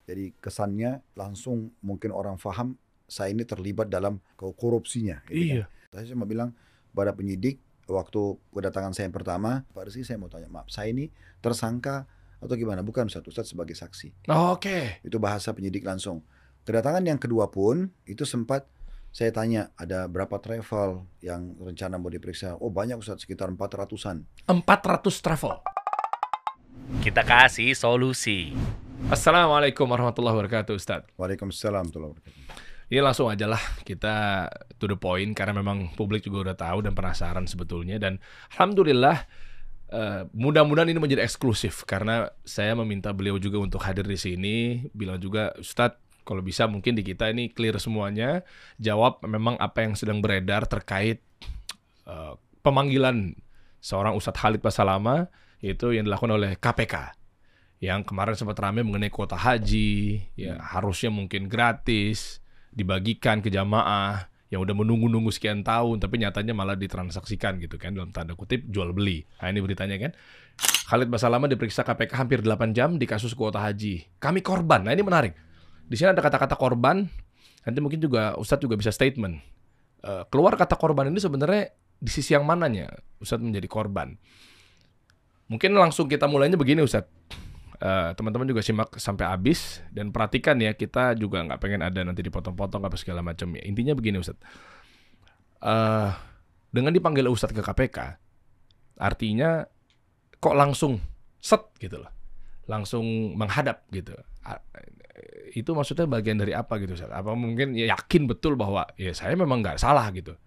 Jadi kesannya langsung mungkin orang paham saya ini terlibat dalam korupsinya, gitu kan. Iya. Saya cuma bilang pada penyidik waktu kedatangan saya yang pertama, Pak Rizky saya mau tanya, maaf saya ini tersangka atau gimana? Bukan Ustaz, Ustaz sebagai saksi. Oke. Itu bahasa penyidik langsung. Kedatangan yang kedua pun itu sempat saya tanya ada berapa travel yang rencana mau diperiksa. Oh banyak Ustaz, sekitar 400-an. 400 travel. Kita kasih solusi. Assalamualaikum warahmatullahi wabarakatuh, Ustaz. Waalaikumsalam warahmatullahi wabarakatuh. Ini langsung aja lah kita to the point karena memang publik juga udah tahu dan penasaran sebetulnya, dan alhamdulillah mudah-mudahan ini menjadi eksklusif karena saya meminta beliau juga untuk hadir di sini, bilang juga Ustadz kalau bisa mungkin di kita ini clear semuanya, jawab memang apa yang sedang beredar terkait pemanggilan seorang Ustadz Khalid Basalamah itu yang dilakukan oleh KPK. Yang kemarin sempat ramai mengenai kuota haji, ya harusnya mungkin gratis, dibagikan ke jamaah yang udah menunggu-nunggu sekian tahun, tapi nyatanya malah ditransaksikan gitu kan, dalam tanda kutip jual beli. Nah ini beritanya kan. Khalid Basalamah diperiksa KPK hampir 8 jam di kasus kuota haji. Kami korban. Nah ini menarik. Di sini ada kata-kata korban. Nanti mungkin juga Ustadz juga bisa statement. Keluar kata korban ini sebenarnya di sisi yang mananya Ustadz menjadi korban. Mungkin langsung kita mulainya begini Ustadz. Teman-teman juga simak sampai habis dan perhatikan ya, kita juga nggak pengen ada nanti dipotong-potong apa segala macam ya. Intinya begini Ustadz, dengan dipanggil Ustadz ke KPK artinya kok langsung set gitu loh, langsung menghadap gitu. Itu maksudnya bagian dari apa gitu Ustadz? Apa mungkin ya yakin betul bahwa ya saya memang nggak salah gitu,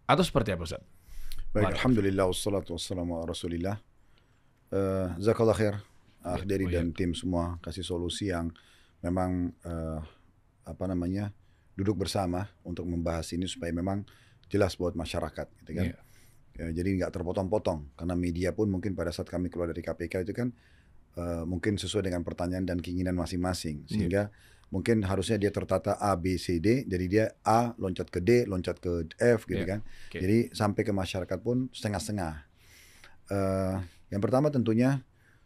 atau seperti apa Ustadz? Baik, alhamdulillah wassalatu wassalamu ala rasulillah. Jazakallah khair Akhdari dan tim semua kasih solusi yang memang duduk bersama untuk membahas ini supaya memang jelas buat masyarakat gitu kan. Jadi nggak terpotong-potong karena media pun mungkin pada saat kami keluar dari KPK itu kan mungkin sesuai dengan pertanyaan dan keinginan masing-masing sehingga mungkin harusnya dia tertata A, B, C, D, jadi dia A loncat ke D, loncat ke F gitu kan. Jadi sampai ke masyarakat pun setengah-setengah. Yang pertama tentunya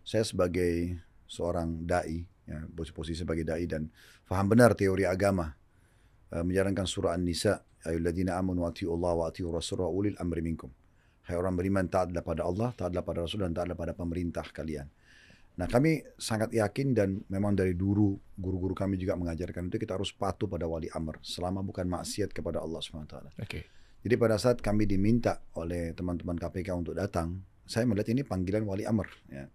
saya sebagai seorang da'i, ya, posisi sebagai da'i dan faham benar teori agama, menjalankan surah An-Nisa, ayyuhalladzina amanu atiiullaha wa atiiur rasul wa ulil amri minkum. Hai orang beriman, taatlah pada Allah, taatlah pada Rasul, dan taatlah pada pemerintah kalian. Nah kami sangat yakin dan memang dari dulu guru-guru kami juga mengajarkan itu kita harus patuh pada wali amr selama bukan maksiat kepada Allah SWT. Jadi pada saat kami diminta oleh teman-teman KPK untuk datang, saya melihat ini panggilan wali amr, ya.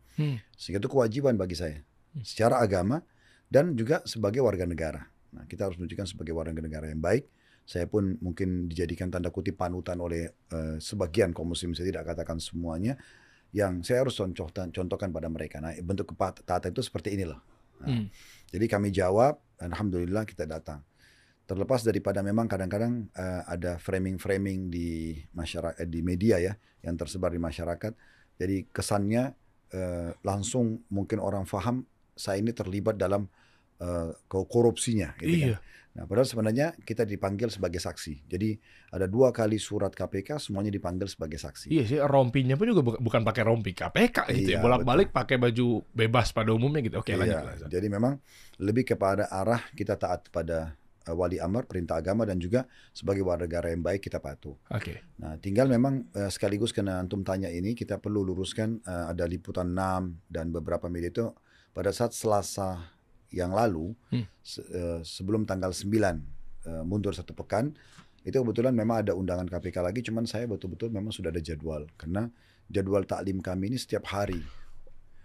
Sehingga itu kewajiban bagi saya secara agama dan juga sebagai warga negara. Nah, kita harus menunjukkan sebagai warga negara yang baik. Saya pun mungkin dijadikan tanda kutip panutan oleh sebagian kaum muslim, saya tidak katakan semuanya, yang saya harus contohkan pada mereka. Nah, bentuk ketaatan itu seperti inilah. Nah, jadi kami jawab, alhamdulillah kita datang. Terlepas daripada memang kadang-kadang ada framing-framing di masyarakat, di media ya, yang tersebar di masyarakat. Jadi kesannya langsung mungkin orang paham saya ini terlibat dalam korupsinya gitu kan. Nah, padahal sebenarnya kita dipanggil sebagai saksi. Jadi ada 2 kali surat KPK semuanya dipanggil sebagai saksi. Iya sih, rompinya pun juga bukan pakai rompi KPK gitu ya. Bolak-balik pakai baju bebas pada umumnya gitu. Oke, lanjut. Jadi memang lebih kepada arah kita taat pada wali amr, perintah agama, dan juga sebagai warga negara yang baik kita patuh. Nah, tinggal memang sekaligus karena antum tanya ini kita perlu luruskan, ada liputan 6 dan beberapa media itu pada saat Selasa yang lalu sebelum tanggal 9 mundur 1 pekan itu kebetulan memang ada undangan KPK lagi, cuman saya betul-betul memang sudah ada jadwal karena jadwal taklim kami ini setiap hari.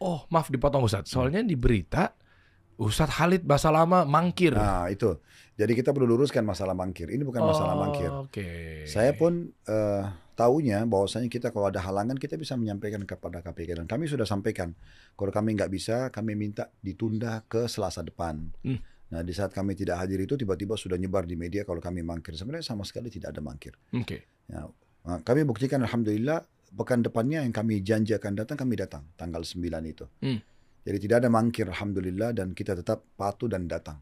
Oh, maaf dipotong Ustadz, soalnya di berita Ustadz Khalid Basalamah mangkir. Nah itu, jadi kita perlu luruskan masalah mangkir. Ini bukan masalah mangkir. Saya pun tahunya bahwasanya kita kalau ada halangan kita bisa menyampaikan kepada KPK dan kami sudah sampaikan. Kalau kami nggak bisa, kami minta ditunda ke Selasa depan. Nah di saat kami tidak hadir itu tiba-tiba sudah nyebar di media kalau kami mangkir. Sebenarnya sama sekali tidak ada mangkir. Ya, nah, kami buktikan alhamdulillah pekan depannya yang kami janji akan datang, kami datang tanggal 9 itu. Jadi tidak ada mangkir alhamdulillah dan kita tetap patuh dan datang.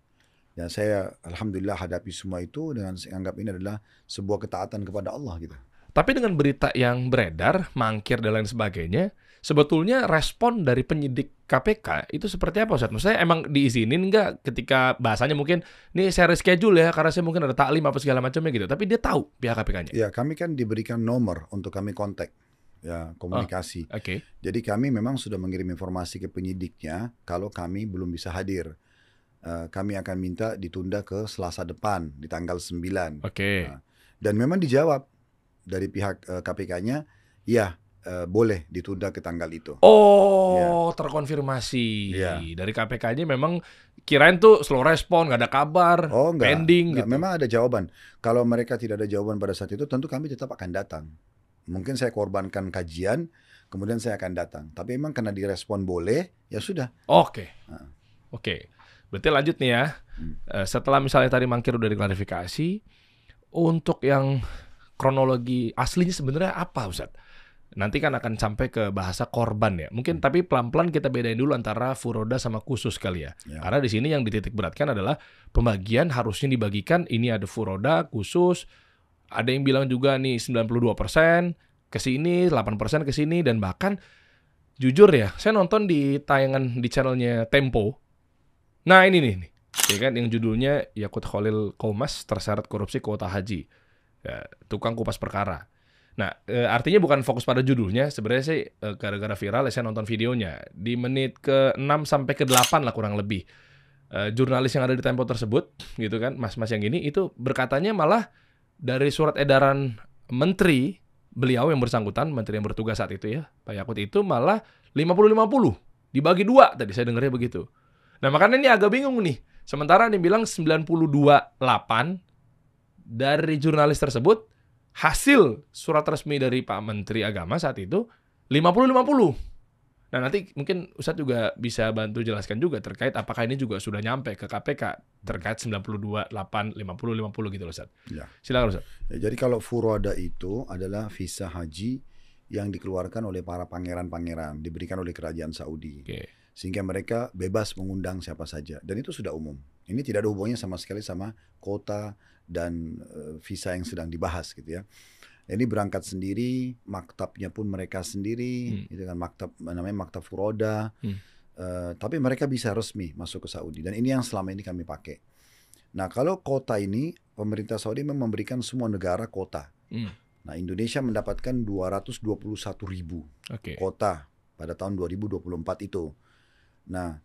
Dan saya alhamdulillah hadapi semua itu dengan anggap ini adalah sebuah ketaatan kepada Allah gitu. Tapi dengan berita yang beredar, mangkir dan lain sebagainya, sebetulnya respon dari penyidik KPK itu seperti apa, Ustaz? Maksudnya emang diizinin nggak ketika bahasanya mungkin, nih saya reschedule ya, karena saya mungkin ada taklim apa segala macamnya gitu. Tapi dia tahu pihak KPK-nya. Ya, kami kan diberikan nomor untuk kami kontak, ya komunikasi. Oke. Jadi kami memang sudah mengirim informasi ke penyidiknya kalau kami belum bisa hadir. Kami akan minta ditunda ke Selasa depan di tanggal 9. Oke. Dan memang dijawab dari pihak KPK-nya, ya boleh ditunda ke tanggal itu. Oh, terkonfirmasi. Iya. Dari KPK-nya memang kirain tuh slow respon, nggak ada kabar, Oh enggak, pending gitu. memang ada jawaban. Kalau mereka tidak ada jawaban pada saat itu, tentu kami tetap akan datang. Mungkin saya korbankan kajian, kemudian saya akan datang. Tapi memang karena direspon boleh, ya sudah. Oke. Oke. Berarti lanjut nih ya. Setelah misalnya tadi Mangkir udah diklarifikasi, untuk yang kronologi aslinya sebenarnya apa, Ustaz? Nanti kan akan sampai ke bahasa korban ya. Mungkin tapi pelan-pelan kita bedain dulu antara furoda sama khusus kali ya. Karena di sini yang dititik beratkan adalah pembagian harusnya dibagikan, ini ada furoda, khusus. Ada yang bilang juga nih 92% ke sini, 8% ke sini, dan bahkan jujur ya, saya nonton di tayangan di channelnya Tempo. Nah ini nih, ya kan yang judulnya Yakut Khalil Qomas terseret korupsi kuota haji. Ya, tukang kupas perkara. Nah, artinya bukan fokus pada judulnya, sebenarnya sih gara-gara viral saya nonton videonya. Di menit ke-6 sampai ke-8 lah kurang lebih. Jurnalis yang ada di Tempo tersebut, gitu kan, mas-mas yang gini, itu berkatanya malah dari surat edaran menteri, beliau yang bersangkutan, menteri yang bertugas saat itu ya, Pak Yakut itu malah 50-50. Dibagi 2, tadi saya dengarnya begitu. Nah makanya ini agak bingung nih. Sementara dia bilang 92,8 dari jurnalis tersebut, hasil surat resmi dari Pak Menteri Agama saat itu 50-50. Nah nanti mungkin Ustadz juga bisa bantu jelaskan juga terkait apakah ini juga sudah nyampe ke KPK terkait 92,8, 50-50 gitu loh Ustadz. Ya. Silakan Ustadz. Ya, jadi kalau furoda itu adalah visa haji yang dikeluarkan oleh para pangeran-pangeran, diberikan oleh kerajaan Saudi. Sehingga mereka bebas mengundang siapa saja. Dan itu sudah umum. Ini tidak ada hubungannya sama sekali sama kota dan visa yang sedang dibahas gitu ya. Ini berangkat sendiri, maktabnya pun mereka sendiri, itu kan maktab namanya maktab furoda. Tapi mereka bisa resmi masuk ke Saudi dan ini yang selama ini kami pakai. Nah kalau kota ini pemerintah Saudi memang memberikan semua negara kota. Nah Indonesia mendapatkan 221.000 kota pada tahun 2024 itu. Nah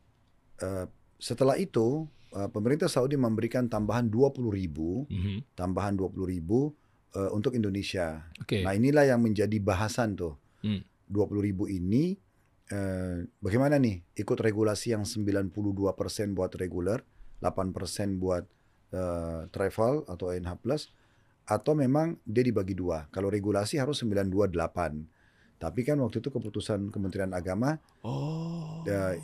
setelah itu pemerintah Saudi memberikan tambahan 20.000, tambahan 20.000 untuk Indonesia. Nah inilah yang menjadi bahasan tuh. 20.000 ini bagaimana nih ikut regulasi yang 92% buat reguler, 8% buat travel atau NH+, atau memang dia dibagi 2. Kalau regulasi harus 928. Tapi kan waktu itu keputusan Kementerian Agama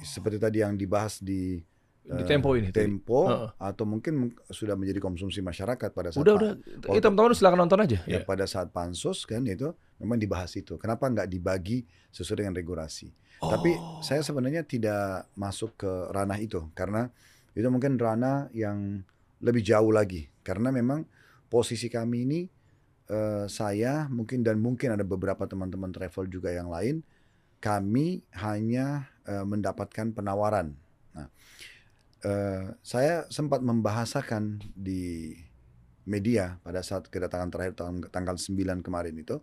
seperti tadi yang dibahas di Tempo ini. Tempo atau mungkin sudah menjadi konsumsi masyarakat pada saat udah teman-teman silakan nonton aja. Ya, pada saat pansus kan itu memang dibahas itu. Kenapa nggak dibagi sesuai dengan regulasi? Tapi saya sebenarnya tidak masuk ke ranah itu karena itu mungkin ranah yang lebih jauh lagi. Karena memang posisi kami ini saya mungkin ada beberapa teman-teman travel juga yang lain, kami hanya mendapatkan penawaran. Nah, saya sempat membahasakan di media pada saat kedatangan terakhir tanggal 9 kemarin itu,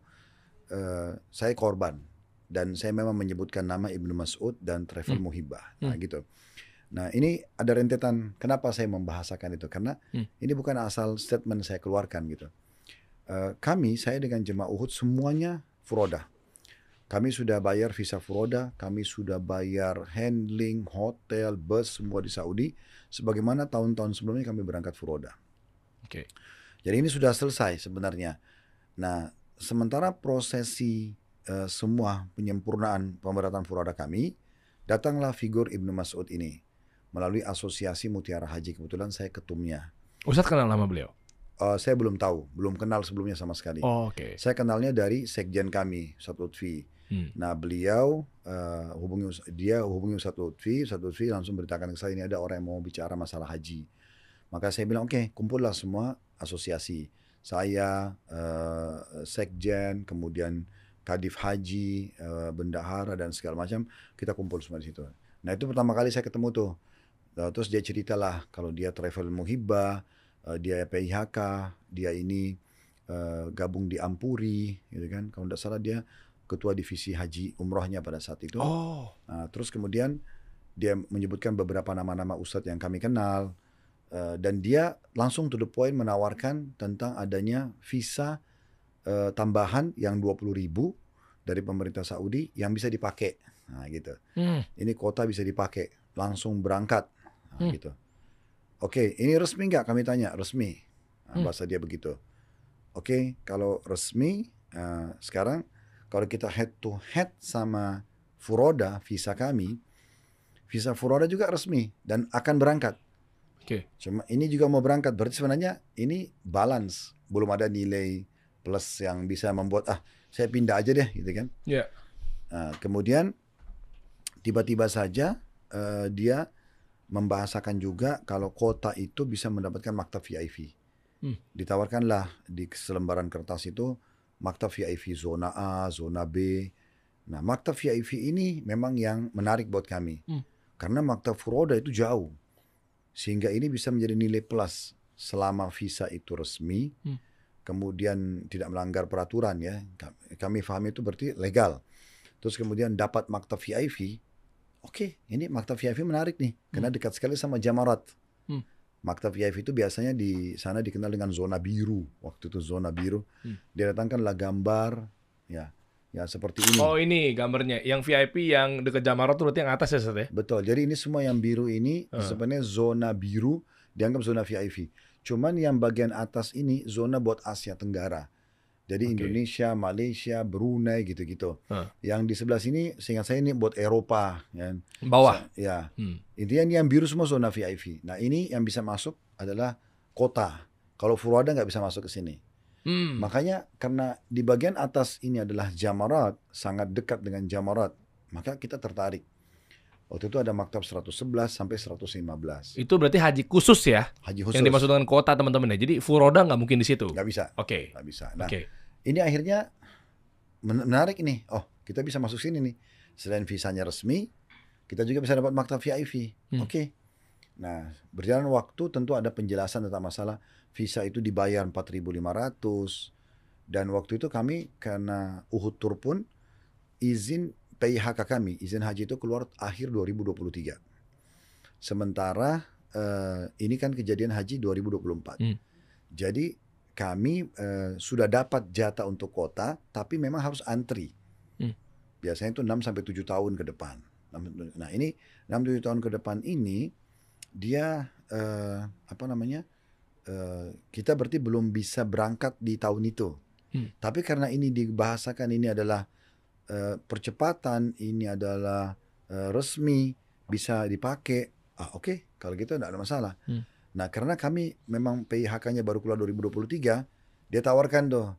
saya korban dan saya memang menyebutkan nama Ibnu Mas'ud dan Travel Muhibah. Nah gitu. Nah ini ada rentetan kenapa saya membahasakan itu karena ini bukan asal statement saya keluarkan gitu. Saya dengan jemaah Uhud semuanya furoda. Kami sudah bayar visa furoda, kami sudah bayar handling, hotel, bus, semua di Saudi. Sebagaimana tahun-tahun sebelumnya kami berangkat furoda. Jadi ini sudah selesai sebenarnya. Nah, sementara prosesi semua penyempurnaan pemberatan furoda kami, datanglah figur Ibnu Mas'ud ini. Melalui asosiasi Mutiara Haji, kebetulan saya ketumnya. Ustadz kenal nama beliau? Saya belum tahu, belum kenal sebelumnya sama sekali. Saya kenalnya dari sekjen kami, Ustadz Lutfi. Nah beliau hubungi Ustadz Lutfi langsung beritakan ke saya ini ada orang yang mau bicara masalah haji. Maka saya bilang oke, kumpullah semua asosiasi. Saya, sekjen, kemudian Kadif Haji, bendahara dan segala macam, kita kumpul semua di situ. Nah itu pertama kali saya ketemu tuh. Terus dia ceritalah kalau dia travel muhibah, dia PIHK, dia ini gabung di Ampuri, gitu kan. Kalau tidak salah dia ketua divisi haji umrohnya pada saat itu. Oh. Nah, terus kemudian dia menyebutkan beberapa nama-nama ustadz yang kami kenal. Dan dia langsung to the point menawarkan tentang adanya visa tambahan yang 20.000 dari pemerintah Saudi yang bisa dipakai. Nah gitu. Ini kuota bisa dipakai. Langsung berangkat. Nah, gitu. Oke, ini resmi nggak? Kami tanya. Resmi. Nah, bahasa dia begitu. Oke, kalau resmi, sekarang kalau kita head to head sama Furoda, visa kami, visa Furoda juga resmi dan akan berangkat. Oke. Cuma ini juga mau berangkat, berarti sebenarnya ini balance, belum ada nilai plus yang bisa membuat saya pindah aja deh, gitu kan? Ya. Kemudian tiba-tiba saja dia membahasakan juga kalau kota itu bisa mendapatkan maktab VIP. Ditawarkanlah di selembaran kertas itu maktab VIP zona A, zona B. Nah, maktab VIP ini memang yang menarik buat kami. Karena maktab Furoda itu jauh. Sehingga ini bisa menjadi nilai plus selama visa itu resmi. Kemudian tidak melanggar peraturan ya. Kami pahami itu berarti legal. Terus kemudian dapat maktab VIP. Oke, ini maktab VIP menarik nih. Karena dekat sekali sama Jamarat. Maktab VIP itu biasanya di sana dikenal dengan zona biru. Waktu itu zona biru. Dia datangkanlah gambar. Ya seperti ini. Oh ini gambarnya. Yang VIP yang dekat Jamarat tuh berarti yang atas ya Ustaz ya? Betul. Jadi ini semua yang biru ini sebenarnya zona biru dianggap zona VIP. Cuman yang bagian atas ini zona buat Asia Tenggara. Jadi Indonesia, Malaysia, Brunei gitu-gitu. Yang di sebelah sini seingat saya ini buat Eropa. Ya. Bawah? Ya. Intinya ini yang biru semua zona VIP. Nah ini yang bisa masuk adalah kota. Kalau Furoda nggak bisa masuk ke sini. Makanya karena di bagian atas ini adalah Jamarat, sangat dekat dengan Jamarat, maka kita tertarik. Waktu itu ada maktab 111 sampai 115. Itu berarti haji khusus ya? Haji khusus. Yang dimaksud dengan kota teman-teman ya. Jadi Furoda nggak mungkin di situ? Nggak bisa. Oke. Nggak bisa. Nah, ini akhirnya menarik ini. Oh, kita bisa masuk sini nih. Selain visanya resmi, kita juga bisa dapat maktab VIP. Oke. Nah, berjalan waktu tentu ada penjelasan tentang masalah visa itu dibayar 4.500 dan waktu itu kami karena Uhud Tour pun izin PIHK kami, izin haji itu keluar akhir 2023. Sementara ini kan kejadian haji 2024. Jadi kami sudah dapat jatah untuk kota, tapi memang harus antri. Biasanya itu 6-7 tahun ke depan. Nah ini 6-7 tahun ke depan ini dia kita berarti belum bisa berangkat di tahun itu. Tapi karena ini dibahasakan ini adalah percepatan, ini adalah resmi, bisa dipakai. Oke, kalau gitu tidak ada masalah. Nah karena kami memang PIHK-nya baru keluar 2023, dia tawarkan tuh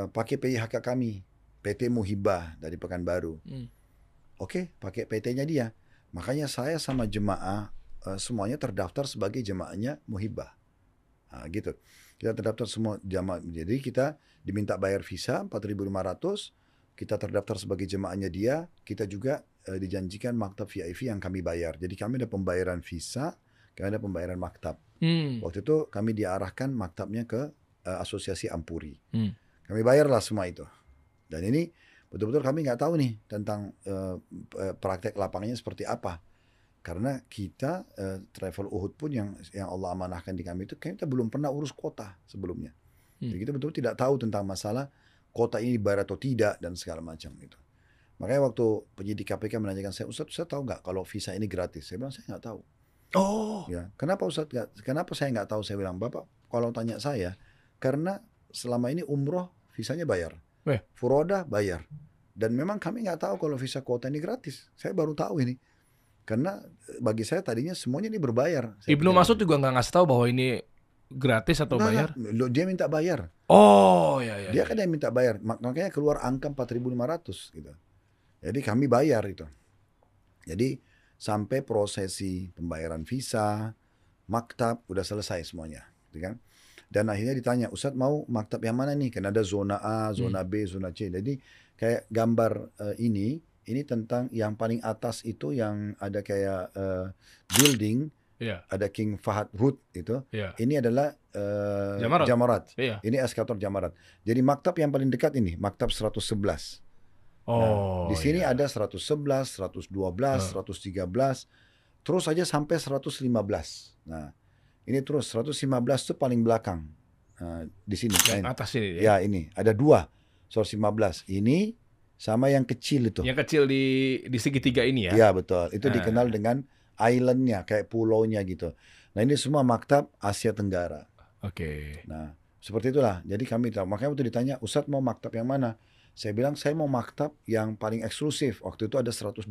pakai PIHK kami, PT Muhibah dari Pekanbaru. Oke, pakai PT-nya dia. Makanya saya sama jemaah semuanya terdaftar sebagai jemaahnya Muhibah. Nah, gitu. Kita terdaftar semua jemaah. Jadi kita diminta bayar visa 4.500. Kita terdaftar sebagai jemaahnya dia. Kita juga dijanjikan maktab VIP yang kami bayar. Jadi kami ada pembayaran visa, kami ada pembayaran maktab. Waktu itu kami diarahkan maktabnya ke Asosiasi Ampuri. Kami bayarlah semua itu. Dan ini betul-betul kami nggak tahu nih tentang praktek lapangannya seperti apa. Karena kita travel Uhud pun yang Allah amanahkan di kami itu kita belum pernah urus kota sebelumnya. Jadi kita betul tidak tahu tentang masalah kota ini bayar atau tidak dan segala macam itu. Makanya waktu penyidik KPK menanyakan saya, Ustaz tahu nggak kalau visa ini gratis? Saya bilang saya nggak tahu. Oh. Ya, kenapa Ustaz? Kenapa saya nggak tahu? Saya bilang Bapak kalau tanya saya, karena selama ini umroh visanya bayar, Furoda bayar, dan memang kami nggak tahu kalau visa kota ini gratis. Saya baru tahu ini. Karena bagi saya tadinya semuanya ini berbayar. Ibnu Mas'ud juga nggak ngasih tahu bahwa ini gratis atau bayar? Dia minta bayar. Oh ya. Dia kan yang minta bayar. Makanya keluar angka 4.500 gitu. Jadi kami bayar itu. Jadi sampai prosesi pembayaran visa, maktab udah selesai semuanya, gitu kan? Dan akhirnya ditanya, Ustadz mau maktab yang mana nih? Karena ada zona A, zona B, zona C. Jadi kayak gambar ini tentang yang paling atas itu yang ada kayak building, ada King Fahad Root itu. Ini adalah Jamarat. Ini eskalator Jamarat. Jadi maktab yang paling dekat ini, maktab 111. Di sini ada 111, 112, 113, terus aja sampai 115. Nah, ini terus 115 itu paling belakang. Di sini. Yang atas ini. Ya, ini ada 2. 115. Ini sama yang kecil itu. Yang kecil di segitiga ini ya? Iya, betul. Itu dikenal dengan islandnya, kayak pulaunya gitu. Nah, ini semua maktab Asia Tenggara. Oke. Nah, seperti itulah. Jadi kami tahu. Makanya waktu ditanya, Ustadz mau maktab yang mana? Saya bilang, saya mau maktab yang paling eksklusif. Waktu itu ada 112.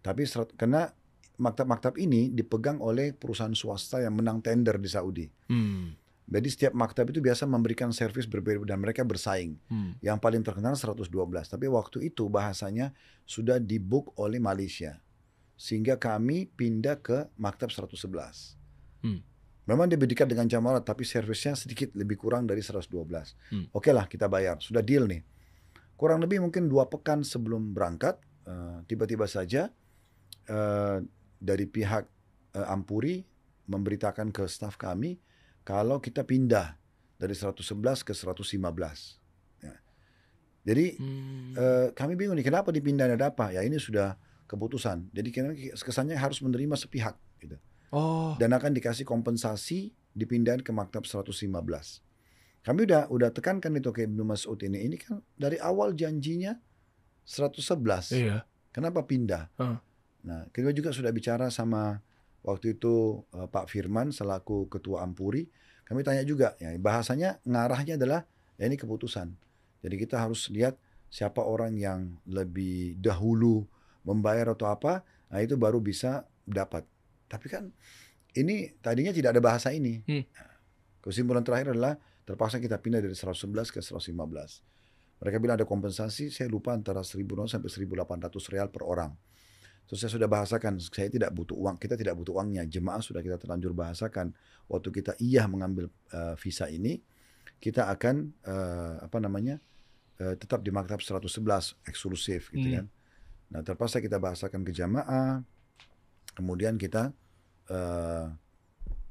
Tapi karena maktab-maktab ini dipegang oleh perusahaan swasta yang menang tender di Saudi. Jadi setiap maktab itu biasa memberikan servis berbeda dan mereka bersaing. Yang paling terkenal 112. Tapi waktu itu bahasanya sudah dibook oleh Malaysia. Sehingga kami pindah ke maktab 111. Memang dia dekat dengan Jamarat, tapi servisnya sedikit lebih kurang dari 112. Oke lah, kita bayar. Sudah deal nih. Kurang lebih mungkin 2 pekan sebelum berangkat, tiba-tiba saja dari pihak Ampuri memberitakan ke staf kami kalau kita pindah dari 111 ke 115. Ya. Jadi kami bingung nih, kenapa dipindah, ada apa? Ya ini sudah keputusan. Jadi kesannya harus menerima sepihak. Gitu. Dan akan dikasih kompensasi dipindahin ke maktab 115. Kami udah tekankan itu ke Ibnu Mas'ud ini. Ini kan dari awal janjinya 111. Iya. Kenapa pindah? Nah, kita juga sudah bicara sama waktu itu Pak Firman selaku Ketua Ampuri. Kami tanya juga, ya bahasanya ngarahnya adalah ya ini keputusan. Jadi kita harus lihat siapa orang yang lebih dahulu membayar atau apa, nah itu baru bisa dapat. Tapi kan ini tadinya tidak ada bahasa ini. Kesimpulan terakhir adalah terpaksa kita pindah dari 111 ke 115. Mereka bilang ada kompensasi, saya lupa antara 1.000 sampai 1.800 real per orang. Terus saya sudah bahasakan, saya tidak butuh uang, kita tidak butuh uangnya. Jemaah sudah kita terlanjur bahasakan. Waktu kita mengambil visa ini, kita akan tetap di maktab 111 eksklusif gitu kan. Nah, terpaksa kita bahasakan ke jamaah, kemudian kita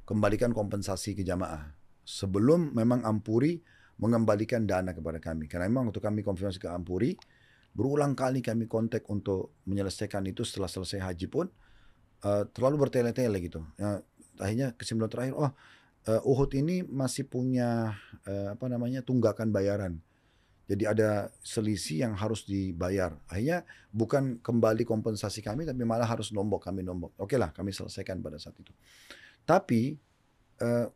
kembalikan kompensasi ke jamaah. Sebelum memang Ampuri mengembalikan dana kepada kami. Karena memang waktu kami konfirmasi ke Ampuri, berulang kali kami kontak untuk menyelesaikan itu setelah selesai haji pun terlalu bertele-tele gitu. Ya, akhirnya kesimpulan terakhir, Uhud ini masih punya tunggakan bayaran. Jadi ada selisih yang harus dibayar. Akhirnya bukan kembali kompensasi kami, tapi malah harus kami nombok. Oke lah, kami selesaikan pada saat itu. Tapi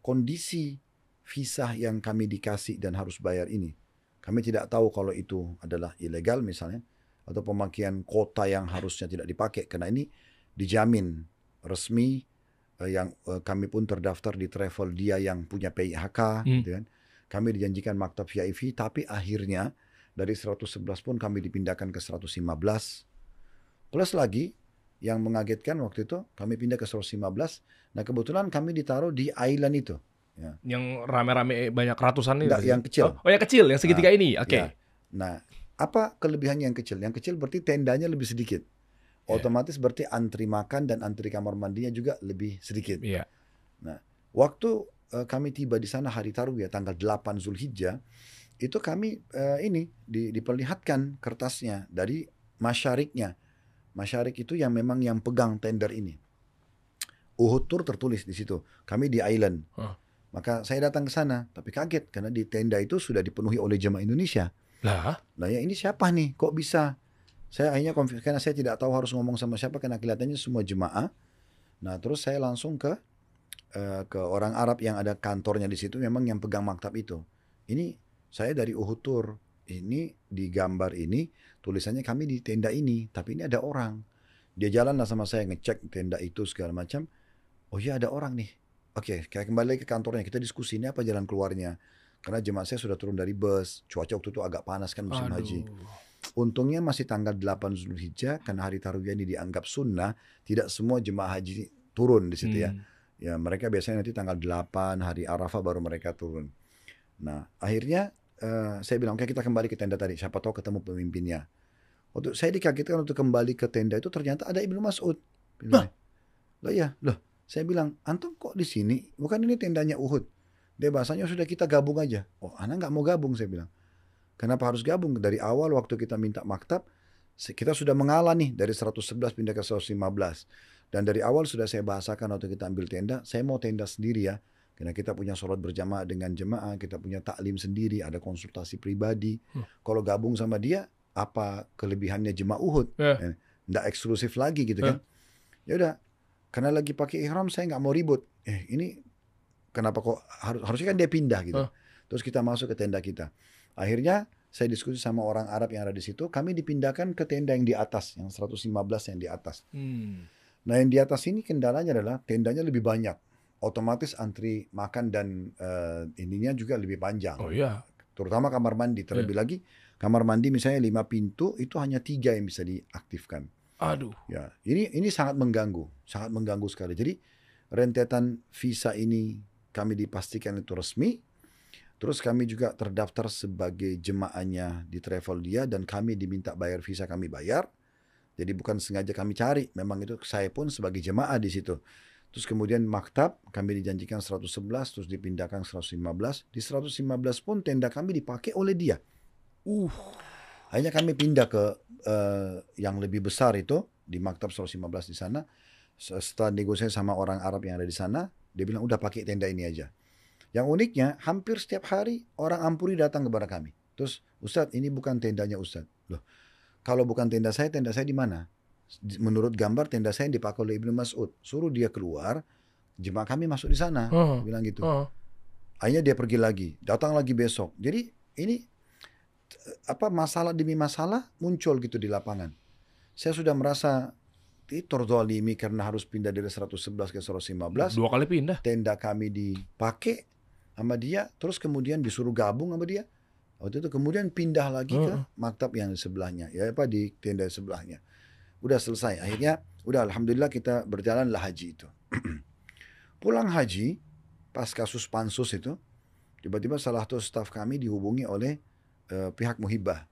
kondisi visa yang kami dikasih dan harus bayar ini, kami tidak tahu kalau itu adalah ilegal misalnya, atau pemakaian kota yang harusnya tidak dipakai. Karena ini dijamin resmi, yang kami pun terdaftar di travel dia yang punya PIHK, gitu kan. Kami dijanjikan maktab VIP, tapi akhirnya dari 111 pun kami dipindahkan ke 115. Plus lagi, yang mengagetkan waktu itu, kami pindah ke 115. Nah kebetulan kami ditaruh di island itu. Ya. Yang rame-rame banyak ratusan itu? Yang kecil. Oh yang kecil, yang segitiga ini? Oke. Ya. Nah, apa kelebihannya yang kecil? Yang kecil berarti tendanya lebih sedikit. Otomatis berarti antri makan dan antri kamar mandinya juga lebih sedikit. Nah, waktu kami tiba di sana hari Tarwiyah tanggal 8 Zulhijjah, itu kami diperlihatkan kertasnya dari masyariknya. Masyarik itu yang memang yang pegang tender ini. Uhud Tour tertulis di situ. Kami di island. Maka saya datang ke sana, tapi kaget karena di tenda itu sudah dipenuhi oleh jemaah Indonesia. Lah ya ini siapa nih? Kok bisa? Saya akhirnya karena saya tidak tahu harus ngomong sama siapa karena kelihatannya semua jemaah. Nah terus saya langsung ke orang Arab yang ada kantornya di situ, memang yang pegang maktab itu. Ini saya dari Uhud Tour. Ini di gambar ini tulisannya kami di tenda ini, tapi ini ada orang. Dia jalan lah sama saya ngecek tenda itu segala macam. Oh iya ada orang nih. Oke, kayak kembali ke kantornya, kita diskusi ini apa jalan keluarnya. Karena jemaah saya sudah turun dari bus, cuaca waktu itu agak panas kan musim haji. Untungnya masih tanggal 8 Zulhijjah, karena hari Tarwiyah ini dianggap sunnah, tidak semua jemaah haji turun di situ ya. Ya mereka biasanya nanti tanggal 8, hari Arafah baru mereka turun. Nah akhirnya saya bilang, oke kita kembali ke tenda tadi, siapa tahu ketemu pemimpinnya. Waktu saya dikagetkan untuk kembali ke tenda itu ternyata ada Ibnu Mas'ud. Loh iya, loh saya bilang, antum kok di sini? Bukan ini tendanya Uhud. Dia bahasanya sudah kita gabung aja. Oh, ana nggak mau gabung, saya bilang. Kenapa harus gabung? Dari awal waktu kita minta maktab, kita sudah mengalah nih dari 111 pindah ke 115. Dan dari awal sudah saya bahasakan waktu kita ambil tenda, saya mau tenda sendiri ya. Karena kita punya sholat berjamaah dengan jemaah, kita punya taklim sendiri, ada konsultasi pribadi. Kalau gabung sama dia, apa kelebihannya jemaah Uhud? Nggak eksklusif lagi gitu kan. Ya udah, karena lagi pakai ihram saya nggak mau ribut. Ini kenapa kok harusnya kan dia pindah gitu. Terus kita masuk ke tenda kita. Akhirnya saya diskusi sama orang Arab yang ada di situ, kami dipindahkan ke tenda yang di atas, yang 115 yang di atas. Nah yang di atas ini kendalanya adalah tendanya lebih banyak. Otomatis antri makan dan ininya juga lebih panjang. Oh iya. Terutama kamar mandi. Terlebih lagi kamar mandi misalnya 5 pintu itu hanya 3 yang bisa diaktifkan. Aduh. Ya, ini sangat mengganggu sekali. Jadi rentetan visa ini kami dipastikan itu resmi. Terus kami juga terdaftar sebagai jemaahnya di Travelia dan kami diminta bayar visa, kami bayar. Jadi bukan sengaja kami cari, memang itu saya pun sebagai jemaah di situ. Terus kemudian maktab kami dijanjikan 111, terus dipindahkan 115. Di 115 pun tenda kami dipakai oleh dia. Akhirnya kami pindah ke yang lebih besar itu, di maktab 115 di sana. Setelah negosiasi sama orang Arab yang ada di sana, dia bilang udah pakai tenda ini aja. Yang uniknya, hampir setiap hari orang Ampuri datang kepada kami. Terus, Ustadz ini bukan tendanya Ustadz. Loh, kalau bukan tenda saya di mana? Menurut gambar tenda saya dipakai oleh Ibnu Mas'ud. Suruh dia keluar, jemaah kami masuk di sana. Bilang gitu. Akhirnya dia pergi lagi, datang lagi besok. Jadi ini masalah demi masalah muncul gitu di lapangan. Saya sudah merasa terzalimi karena harus pindah dari 111 ke 115. 2 kali pindah. Tenda kami dipakai sama dia, terus kemudian disuruh gabung sama dia. Waktu itu kemudian pindah lagi ke maktab yang di sebelahnya, di tenda sebelahnya. Udah selesai. Akhirnya udah alhamdulillah kita berjalanlah haji itu. Pulang haji, pas kasus pansus itu, tiba-tiba salah satu staf kami dihubungi oleh pihak Muhibbah.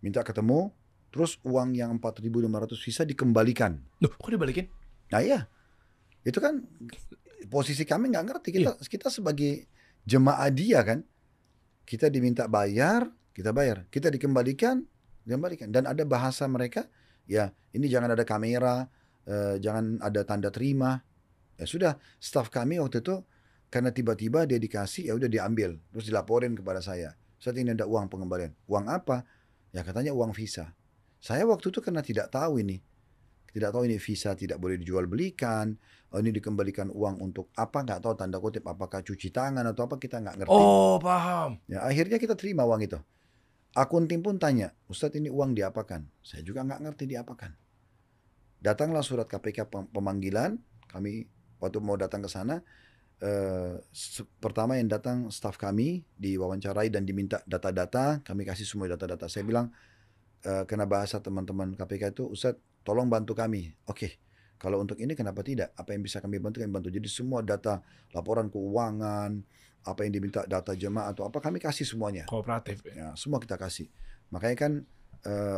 Minta ketemu, terus uang yang 4.500 visa dikembalikan. Loh, kok dibalikin? Nah iya, itu kan posisi kami nggak ngerti. Kita sebagai jemaah dia kan, kita diminta bayar, kita bayar. Kita dikembalikan. Dan ada bahasa mereka, ya ini jangan ada kamera, jangan ada tanda terima. Ya sudah, staf kami waktu itu karena tiba-tiba dia dikasih, ya udah diambil, terus dilaporin kepada saya. Saat ini ada uang pengembalian. Uang apa? Ya katanya uang visa. Saya waktu itu karena tidak tahu ini visa tidak boleh dijual belikan. Oh, ini dikembalikan uang untuk apa? Nggak tahu tanda kutip apakah cuci tangan atau apa, kita nggak ngerti. Oh paham. Ya akhirnya kita terima uang itu. Akun tim pun tanya, Ustadz ini uang diapakan? Saya juga nggak ngerti diapakan. Datanglah surat KPK pemanggilan. Kami waktu mau datang ke sana, pertama yang datang staf kami diwawancarai dan diminta data-data. Kami kasih semua data-data. Saya bilang, kena bahasa teman-teman KPK itu, Ustadz tolong bantu kami. Oke, kalau untuk ini kenapa tidak? Apa yang bisa kami bantu, kami bantu. Jadi semua data laporan keuangan, apa yang diminta data jemaah atau apa, kami kasih semuanya. Kooperatif. Ya, semua kita kasih. Makanya kan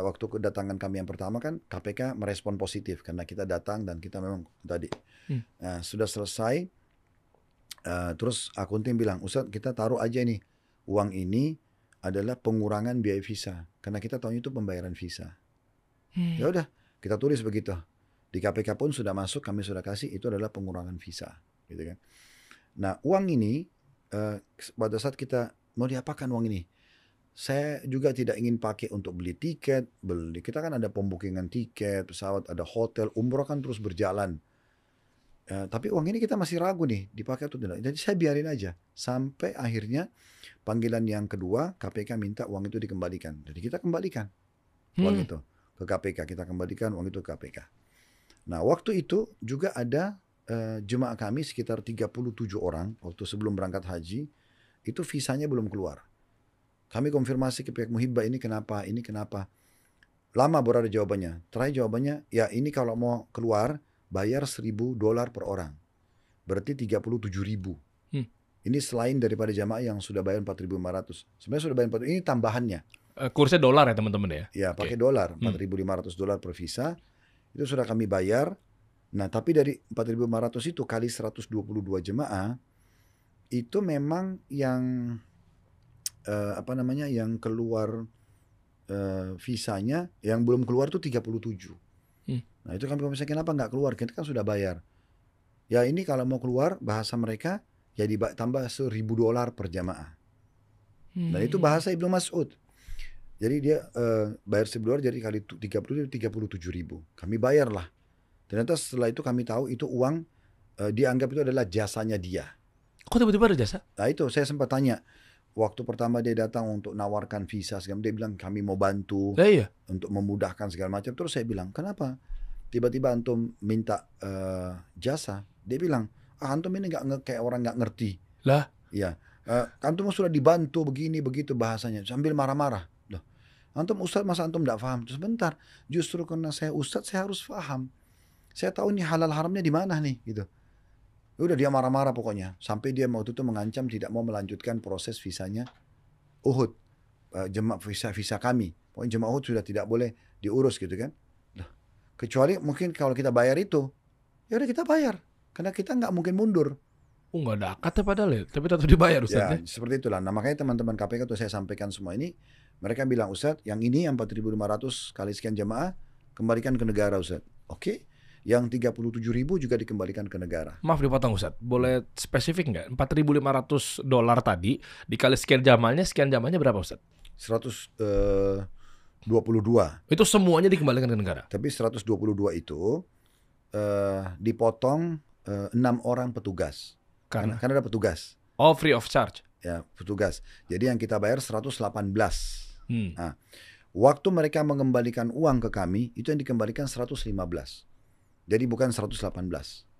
waktu kedatangan kami yang pertama kan KPK merespon positif karena kita datang dan kita memang tadi. Nah, sudah selesai. Terus akun tim bilang, Ustadz kita taruh aja nih uang ini adalah pengurangan biaya visa karena kita tahu itu pembayaran visa. Ya udah, kita tulis begitu. Di KPK pun sudah masuk, kami sudah kasih, itu adalah pengurangan visa, gitu kan. Nah, uang ini pada saat kita mau diapakan uang ini? Saya juga tidak ingin pakai untuk beli tiket, kita kan ada pembukingan tiket, pesawat, ada hotel, umroh kan terus berjalan. Tapi uang ini kita masih ragu nih, dipakai atau tidak. Jadi saya biarin aja. Sampai akhirnya panggilan yang kedua, KPK minta uang itu dikembalikan. Jadi kita kembalikan uang itu ke KPK. Kita kembalikan uang itu ke KPK. Nah waktu itu juga ada jemaah kami sekitar 37 orang. Waktu sebelum berangkat haji, itu visanya belum keluar. Kami konfirmasi ke pihak Muhibbah, ini kenapa, ini kenapa. Lama baru ada jawabannya. Terakhir jawabannya, ya ini kalau mau keluar, bayar $1.000 per orang. Berarti 37.000. Ini selain daripada jamaah yang sudah bayar 4.500. Sebenarnya sudah bayar 4.000, ini tambahannya. Kursnya dolar ya teman-teman ya? Ya, pakai dolar, $4.500 per visa. Itu sudah kami bayar. Nah, tapi dari 4.500 itu kali 122 jemaah, itu memang yang yang keluar visanya, yang belum keluar tuh 37. Nah, itu kami komisakin kenapa nggak keluar? Kita kan sudah bayar. Ya ini kalau mau keluar bahasa mereka ya ditambah $1.000 per jamaah. Nah, itu bahasa Ibnu Mas'ud. Jadi dia bayar $1.000 jadi kali 30 37.000. Kami bayarlah. Ternyata setelah itu kami tahu itu uang dianggap itu adalah jasanya dia. Kok tiba-tiba ada jasa? Nah itu saya sempat tanya. Waktu pertama dia datang untuk nawarkan visa segala, dia bilang kami mau bantu untuk memudahkan segala macam. Terus saya bilang kenapa? Tiba-tiba antum minta jasa. Dia bilang antum ini kayak orang nggak ngerti. Lah? Ya, antum sudah dibantu begini begitu bahasanya sambil marah-marah. Loh, antum ustadz masa antum nggak paham? Terus sebentar, justru karena saya ustadz saya harus paham. Saya tahu ini halal haramnya di mana nih gitu. Udah dia marah-marah pokoknya sampai dia waktu itu mengancam tidak mau melanjutkan proses visanya Uhud, visa kami. Pokoknya jemaah Uhud sudah tidak boleh diurus gitu kan. Nah, kecuali mungkin kalau kita bayar itu, ya udah kita bayar karena kita nggak mungkin mundur. Nggak ada akadnya padahal ya, tapi tetap dibayar Ustaz ya. Seperti itulah. Nah makanya teman-teman KPK tuh saya sampaikan semua ini, mereka bilang Ustaz, yang ini yang 4.500 kali sekian jemaah kembalikan ke negara Ustaz. Oke. Yang 37.000 juga dikembalikan ke negara. Maaf dipotong Ustaz, boleh spesifik nggak? $4.500 tadi dikali sekian jamalnya berapa Ustaz? 122. Itu semuanya dikembalikan ke negara? Tapi 122 itu dipotong 6 orang petugas. Karena ada petugas. Oh, free of charge? Ya, petugas. Jadi yang kita bayar 118. Nah, waktu mereka mengembalikan uang ke kami, itu yang dikembalikan 115. Jadi bukan 118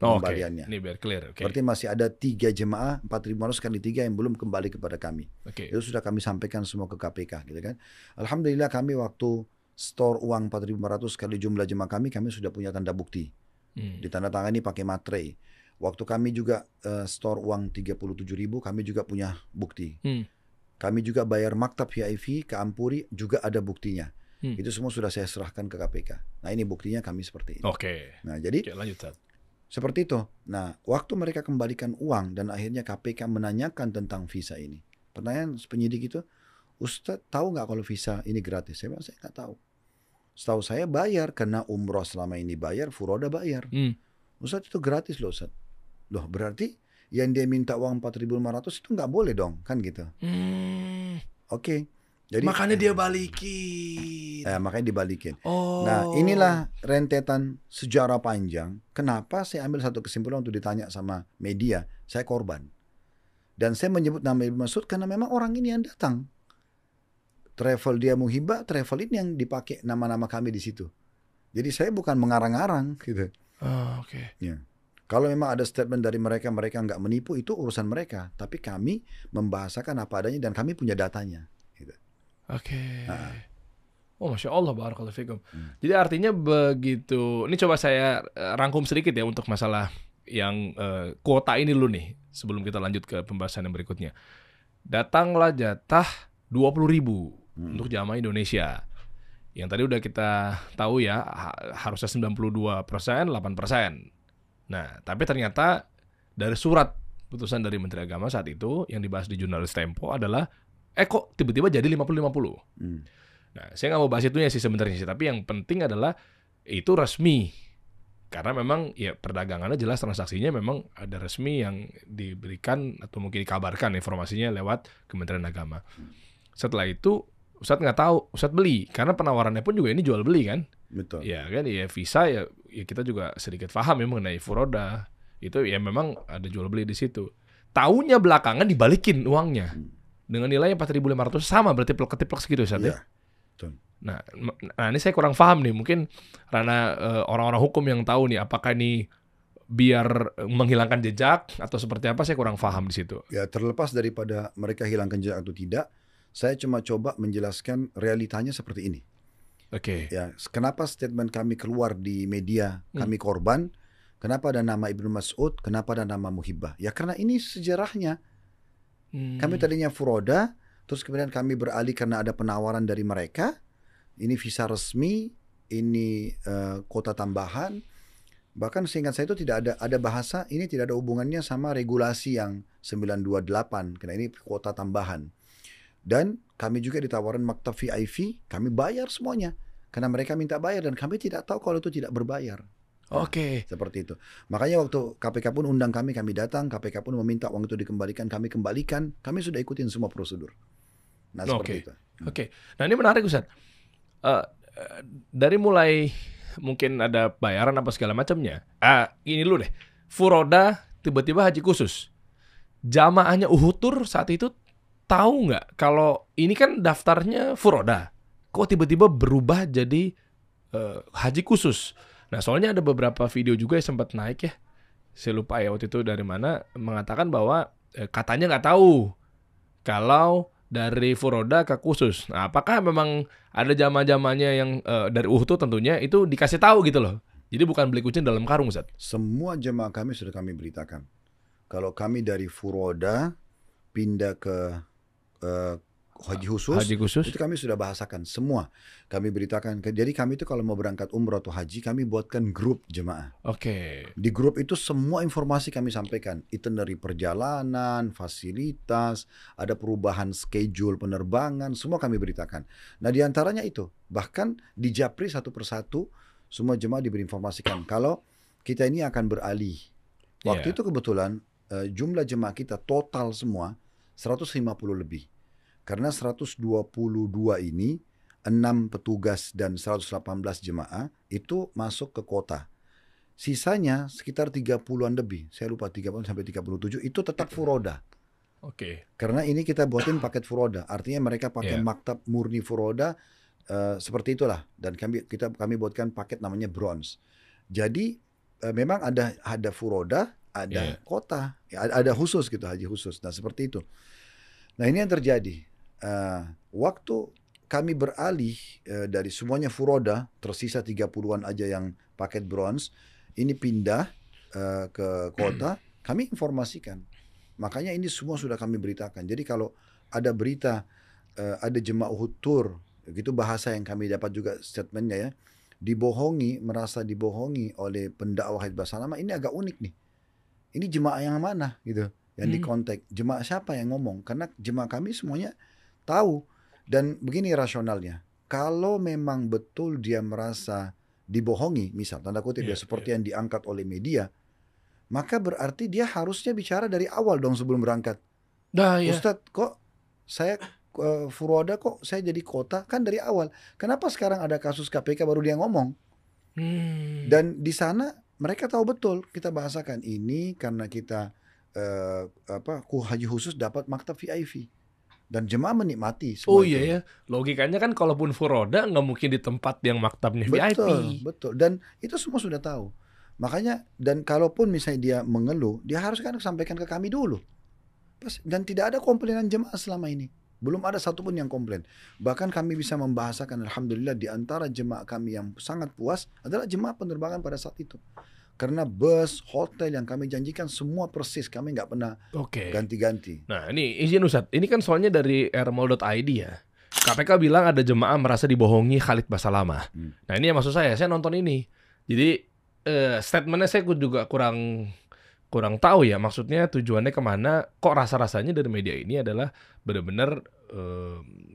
pengembaliannya. Ini biar clear. Berarti masih ada 3 jemaah 4.500 kali 3 yang belum kembali kepada kami. Itu sudah kami sampaikan semua ke KPK, gitu kan. Alhamdulillah kami waktu store uang 4.500 kali jumlah jemaah kami sudah punya tanda bukti. Ditandatangani pakai materai. Waktu kami juga store uang 37.000, kami juga punya bukti. Kami juga bayar maktab VIP ke Ampuri, juga ada buktinya. Itu semua sudah saya serahkan ke KPK. Nah ini buktinya kami seperti ini. Nah jadi lanjut, seperti itu. Nah waktu mereka kembalikan uang dan akhirnya KPK menanyakan tentang visa ini. Pertanyaan penyidik itu, Ustadz tahu nggak kalau visa ini gratis? Saya bilang saya nggak tahu. Setahu saya bayar karena umroh selama ini bayar, furoda bayar. Ustadz itu gratis loh Ustadz. Loh berarti yang dia minta uang 4.500 itu nggak boleh dong kan gitu. Oke. Jadi, makanya dia balikin. Makanya dibalikin. Nah inilah rentetan sejarah panjang. Kenapa saya ambil satu kesimpulan untuk ditanya sama media. Saya korban. Dan saya menyebut nama Ibnu Mas'ud karena memang orang ini yang datang. Travel dia Muhibah, travel ini yang dipakai nama-nama kami di situ. Jadi saya bukan mengarang-arang gitu. Ya. Kalau memang ada statement dari mereka nggak menipu, itu urusan mereka. Tapi kami membahasakan apa adanya dan kami punya datanya. Gitu. Oh Masya Allah, barakallahu fikum. Jadi artinya begitu. Ini coba saya rangkum sedikit ya untuk masalah yang kuota ini dulu nih. Sebelum kita lanjut ke pembahasan yang berikutnya. Datanglah jatah 20.000 untuk jamaah Indonesia. Yang tadi udah kita tahu ya, harusnya 92%, 8%. Nah, tapi ternyata dari surat putusan dari Menteri Agama saat itu yang dibahas di jurnalis Tempo adalah kok tiba-tiba jadi 50-50. Nah, saya nggak mau bahas itunya sih sebenarnya sih, tapi yang penting adalah itu resmi. Karena memang ya perdagangannya jelas, transaksinya memang ada resmi yang diberikan atau mungkin dikabarkan informasinya lewat Kementerian Agama. Setelah itu Ustadz nggak tahu, Ustadz beli karena penawarannya pun juga ini jual beli kan. Betul. Ya kan, ya visa ya kita juga sedikit paham ya mengenai furoda. Itu ya memang ada jual beli di situ. Taunya belakangan dibalikin uangnya. Dengan nilai 4.500 sama berarti plek-ketiplek segitu Ustadz ya. Nah ini saya kurang paham nih. Mungkin karena orang-orang hukum yang tahu nih apakah ini biar menghilangkan jejak atau seperti apa, saya kurang paham di situ. Ya terlepas daripada mereka hilangkan jejak atau tidak, saya cuma coba menjelaskan realitanya seperti ini. Ya, kenapa statement kami keluar di media, kami korban, kenapa ada nama Ibnu Mas'ud, kenapa ada nama Muhibah? Ya karena ini sejarahnya. Kami tadinya furoda, terus kemudian kami beralih karena ada penawaran dari mereka. Ini visa resmi, ini kota tambahan. Bahkan seingat saya itu tidak ada bahasa, ini tidak ada hubungannya sama regulasi yang 928, karena ini kota tambahan. Dan kami juga ditawarin maktab VIP, kami bayar semuanya. Karena mereka minta bayar dan kami tidak tahu kalau itu tidak berbayar. Oke. Seperti itu. Makanya waktu KPK pun undang kami datang, KPK pun meminta uang itu dikembalikan, kami kembalikan, kami sudah ikutin semua prosedur. Nah seperti itu. Oke. Nah ini menarik Ustaz. Dari mulai mungkin ada bayaran apa segala macamnya. Ini dulu deh. Furoda tiba-tiba haji khusus. Jamaahnya Uhutur saat itu tahu nggak kalau ini kan daftarnya furoda. Kok tiba-tiba berubah jadi haji khusus? Nah, soalnya ada beberapa video juga yang sempat naik ya. Saya lupa ya waktu itu dari mana, mengatakan bahwa katanya nggak tahu kalau dari furoda ke khusus. Nah, apakah memang ada jamaah-jamaahnya yang dari Uhud tentunya itu dikasih tahu gitu loh. Jadi bukan beli kucing dalam karung, Ustaz. Semua jemaah kami sudah kami beritakan. Kalau kami dari furoda pindah ke haji khusus, itu kami sudah bahasakan semua. Kami beritakan. Jadi kami itu kalau mau berangkat umrah atau haji, kami buatkan grup jemaah. Oke. Di grup itu semua informasi kami sampaikan. Itinerary perjalanan, fasilitas, ada perubahan schedule penerbangan, semua kami beritakan. Nah diantaranya itu, bahkan di Japri satu persatu, semua jemaah diberi informasikan. Kalau kita ini akan beralih. Waktu itu kebetulan jumlah jemaah kita total semua 150 lebih. Karena 122 ini, 6 petugas dan 118 jemaah itu masuk ke kota. Sisanya sekitar 30-an lebih. Saya lupa 30 sampai 37 itu tetap furoda. Oke. Karena ini kita buatin paket furoda. Artinya mereka pakai maktab murni furoda seperti itulah. Dan kami buatkan paket namanya bronze. Jadi memang ada furoda, ada kota, ada khusus gitu, haji khusus. Nah seperti itu. Nah ini yang terjadi. Waktu kami beralih dari semuanya furoda, tersisa 30-an aja yang paket bronze, ini pindah ke kota, kami informasikan. Makanya ini semua sudah kami beritakan. Jadi kalau ada berita, ada jemaah Uhud Tour, itu bahasa yang kami dapat juga statementnya ya, merasa dibohongi oleh pendakwah Haji Basalamah, ini agak unik nih. Ini jemaah yang mana gitu, yang dikontak. Jemaah siapa yang ngomong? Karena jemaah kami semuanya tahu. Dan begini rasionalnya, kalau memang betul dia merasa dibohongi, misal tanda kutip dia seperti yang diangkat oleh media, maka berarti dia harusnya bicara dari awal dong sebelum berangkat. Ustadz kok saya furoda, kok saya jadi kota, kan dari awal. Kenapa sekarang ada kasus KPK baru dia ngomong? Dan di sana mereka tahu betul, kita bahasakan ini karena kita haji khusus dapat maktab VIP. Dan jemaah menikmati semua. Oh iya ya, logikanya kan kalaupun furoda nggak mungkin di tempat yang maktabnya VIP. Betul. Dan itu semua sudah tahu. Makanya, dan kalaupun misalnya dia mengeluh, dia harus kan sampaikan ke kami dulu. Dan tidak ada komplainan jemaah selama ini. Belum ada satupun yang komplain. Bahkan kami bisa membahasakan, alhamdulillah, di antara jemaah kami yang sangat puas adalah jemaah penerbangan pada saat itu. Karena bus, hotel yang kami janjikan semua persis, kami nggak pernah ganti-ganti. Nah ini izin Ustadz, ini kan soalnya dari airmall.id ya. KPK bilang ada jemaah merasa dibohongi Khalid Basalamah. Nah ini yang maksud saya nonton ini. Jadi statementnya saya juga kurang tahu ya, maksudnya tujuannya kemana. Kok rasa-rasanya dari media ini adalah benar-benar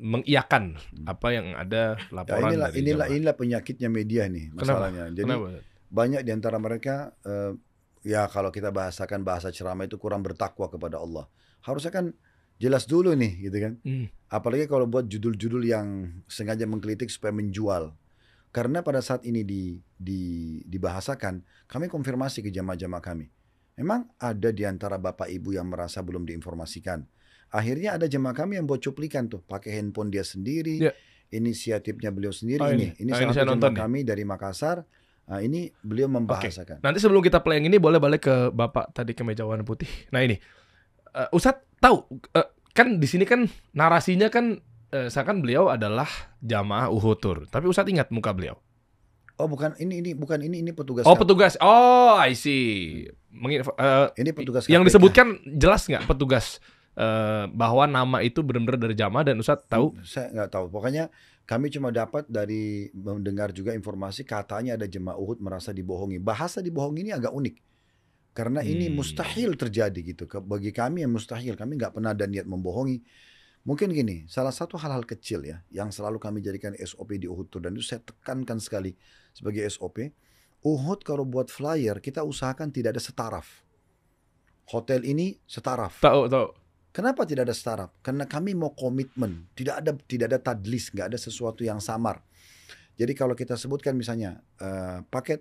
mengiyakan apa yang ada laporan ya, dari inilah penyakitnya media nih masalahnya. Jadi banyak di antara mereka, ya kalau kita bahasakan bahasa ceramah itu kurang bertakwa kepada Allah. Harusnya kan jelas dulu nih, gitu kan. Apalagi kalau buat judul-judul yang sengaja menggelitik supaya menjual. Karena pada saat ini dibahasakan, kami konfirmasi ke jamaah-jamaah kami. Memang ada di antara bapak ibu yang merasa belum diinformasikan. Akhirnya ada jamaah kami yang buat cuplikan tuh, pakai handphone dia sendiri, inisiatifnya beliau sendiri. Ini salah satu jamaah kami dari Makassar. Nah, ini beliau membahasakan. Nanti sebelum kita play yang ini boleh balik ke Bapak tadi kemeja warna putih. Nah ini, Ustadz tahu kan di sini kan narasinya kan seakan beliau adalah jamaah Uhud Tour. Tapi Ustadz ingat muka beliau? Oh bukan, ini petugas. Oh petugas. Oh I see. Ini petugas. Yang disebutkan jelas nggak petugas bahwa nama itu benar-benar dari jamaah dan Ustadz tahu? Saya nggak tahu. Pokoknya kami cuma dapat dari mendengar juga informasi katanya ada jemaah Uhud merasa dibohongi. Bahasa dibohongi ini agak unik. Karena ini mustahil terjadi gitu. Bagi kami yang mustahil. Kami nggak pernah ada niat membohongi. Mungkin gini, salah satu hal-hal kecil ya yang selalu kami jadikan SOP di Uhud Tour, dan itu saya tekankan sekali sebagai SOP. Uhud kalau buat flyer kita usahakan tidak ada setaraf. Hotel ini setaraf. Tahu. Kenapa tidak ada setaraf? Karena kami mau komitmen, tidak ada tadlis, nggak ada sesuatu yang samar. Jadi kalau kita sebutkan misalnya paket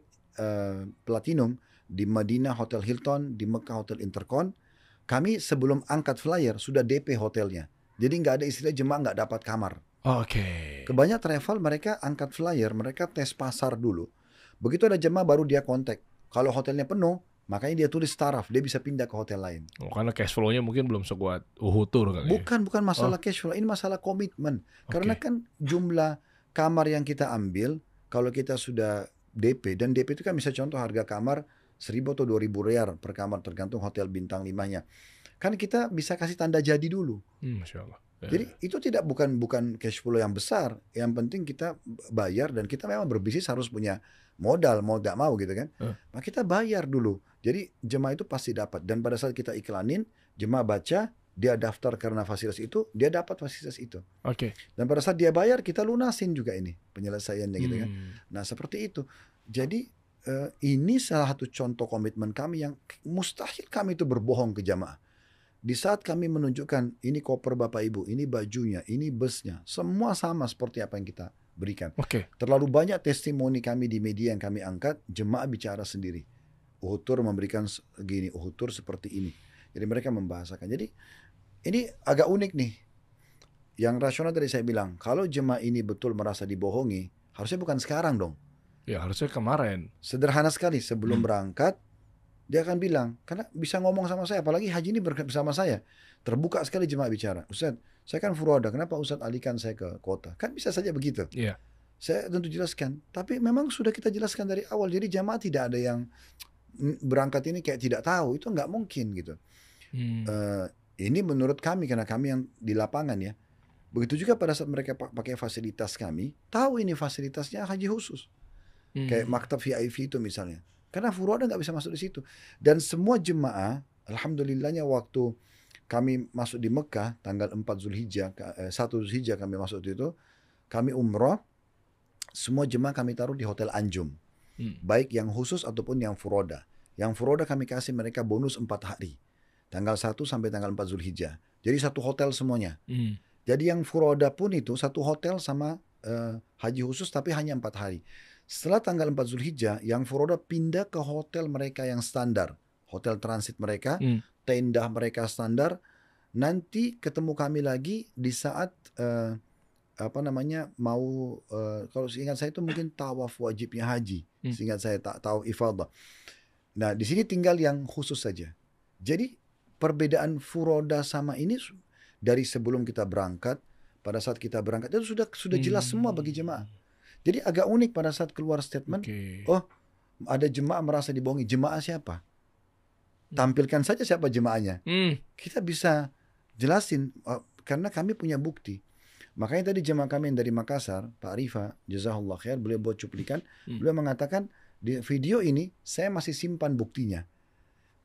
platinum di Madinah Hotel Hilton, di Mekah Hotel Intercon, kami sebelum angkat flyer sudah DP hotelnya. Jadi nggak ada istilah jemaah nggak dapat kamar. Oke. Kebanyakan travel mereka angkat flyer, mereka tes pasar dulu. Begitu ada jemaah baru dia kontak. Kalau hotelnya penuh, makanya dia tulis taraf, dia bisa pindah ke hotel lain. Karena cash flow-nya mungkin belum sekuat Uhud Tour kali ya? Bukan masalah cash flow, ini masalah komitmen. Karena kan jumlah kamar yang kita ambil, kalau kita sudah DP, dan DP itu kan bisa contoh harga kamar 1.000 atau 2.000 rial per kamar tergantung hotel bintang 5-nya. Kan kita bisa kasih tanda jadi dulu. Masya Allah. Jadi itu bukan cash flow yang besar. Yang penting kita bayar, dan kita memang berbisnis harus punya modal, mau gak mau gitu kan. Nah kita bayar dulu. Jadi jemaah itu pasti dapat. Dan pada saat kita iklanin, jemaah baca, dia daftar karena fasilitas itu, dia dapat fasilitas itu. Oke. Dan pada saat dia bayar, kita lunasin juga ini penyelesaiannya gitu kan. Nah seperti itu. Jadi ini salah satu contoh komitmen kami yang mustahil kami itu berbohong ke jamaah. Di saat kami menunjukkan ini koper Bapak Ibu, ini bajunya, ini busnya, semua sama seperti apa yang kita berikan. Terlalu banyak testimoni kami di media yang kami angkat, jemaah bicara sendiri. Uhud Tour memberikan gini, Uhud Tour seperti ini. Jadi mereka membahasakan. Jadi ini agak unik nih. Yang rasional tadi saya bilang, kalau jemaah ini betul merasa dibohongi, harusnya bukan sekarang dong. Ya harusnya kemarin. Sederhana sekali, sebelum berangkat, dia akan bilang, karena bisa ngomong sama saya, apalagi haji ini bersama saya. Terbuka sekali jemaah bicara. Ustaz, saya kan furoda, kenapa Ustaz alihkan saya ke kota? Kan bisa saja begitu. Iya. Saya tentu jelaskan. Tapi memang sudah kita jelaskan dari awal. Jadi jemaah tidak ada yang berangkat ini kayak tidak tahu. Itu nggak mungkin gitu. Ini menurut kami, karena kami yang di lapangan ya. Begitu juga pada saat mereka pakai fasilitas kami, tahu ini fasilitasnya haji khusus. Kayak maktab VIP itu misalnya. Karena furoda nggak bisa masuk di situ. Dan semua jemaah, alhamdulillahnya waktu kami masuk di Mekah, tanggal 4 Zulhijjah, 1 Zulhijjah kami masuk itu, kami umroh, semua jemaah kami taruh di Hotel Anjum. Baik yang khusus ataupun yang furoda. Yang furoda kami kasih mereka bonus 4 hari. Tanggal 1 sampai tanggal 4 Zulhijjah. Jadi satu hotel semuanya. Jadi yang furoda pun itu satu hotel sama haji khusus tapi hanya 4 hari. Setelah tanggal 4 Zulhijjah, yang furoda pindah ke hotel mereka yang standar. Hotel transit mereka, tenda mereka standar. Nanti ketemu kami lagi di saat kalau seingat saya itu mungkin tawaf wajibnya haji. Seingat saya tawaf ifadah. Nah, di sini tinggal yang khusus saja. Jadi perbedaan furoda sama ini dari sebelum kita berangkat, pada saat kita berangkat itu sudah jelas semua bagi jemaah. Jadi agak unik pada saat keluar statement, oh ada jemaah merasa dibohongi. Jemaah siapa? Tampilkan saja siapa jemaahnya. Kita bisa jelasin karena kami punya bukti. Makanya tadi jemaah kami yang dari Makassar, Pak Rifa, jazahullah khair, beliau buat cuplikan. Beliau mengatakan di video ini saya masih simpan buktinya.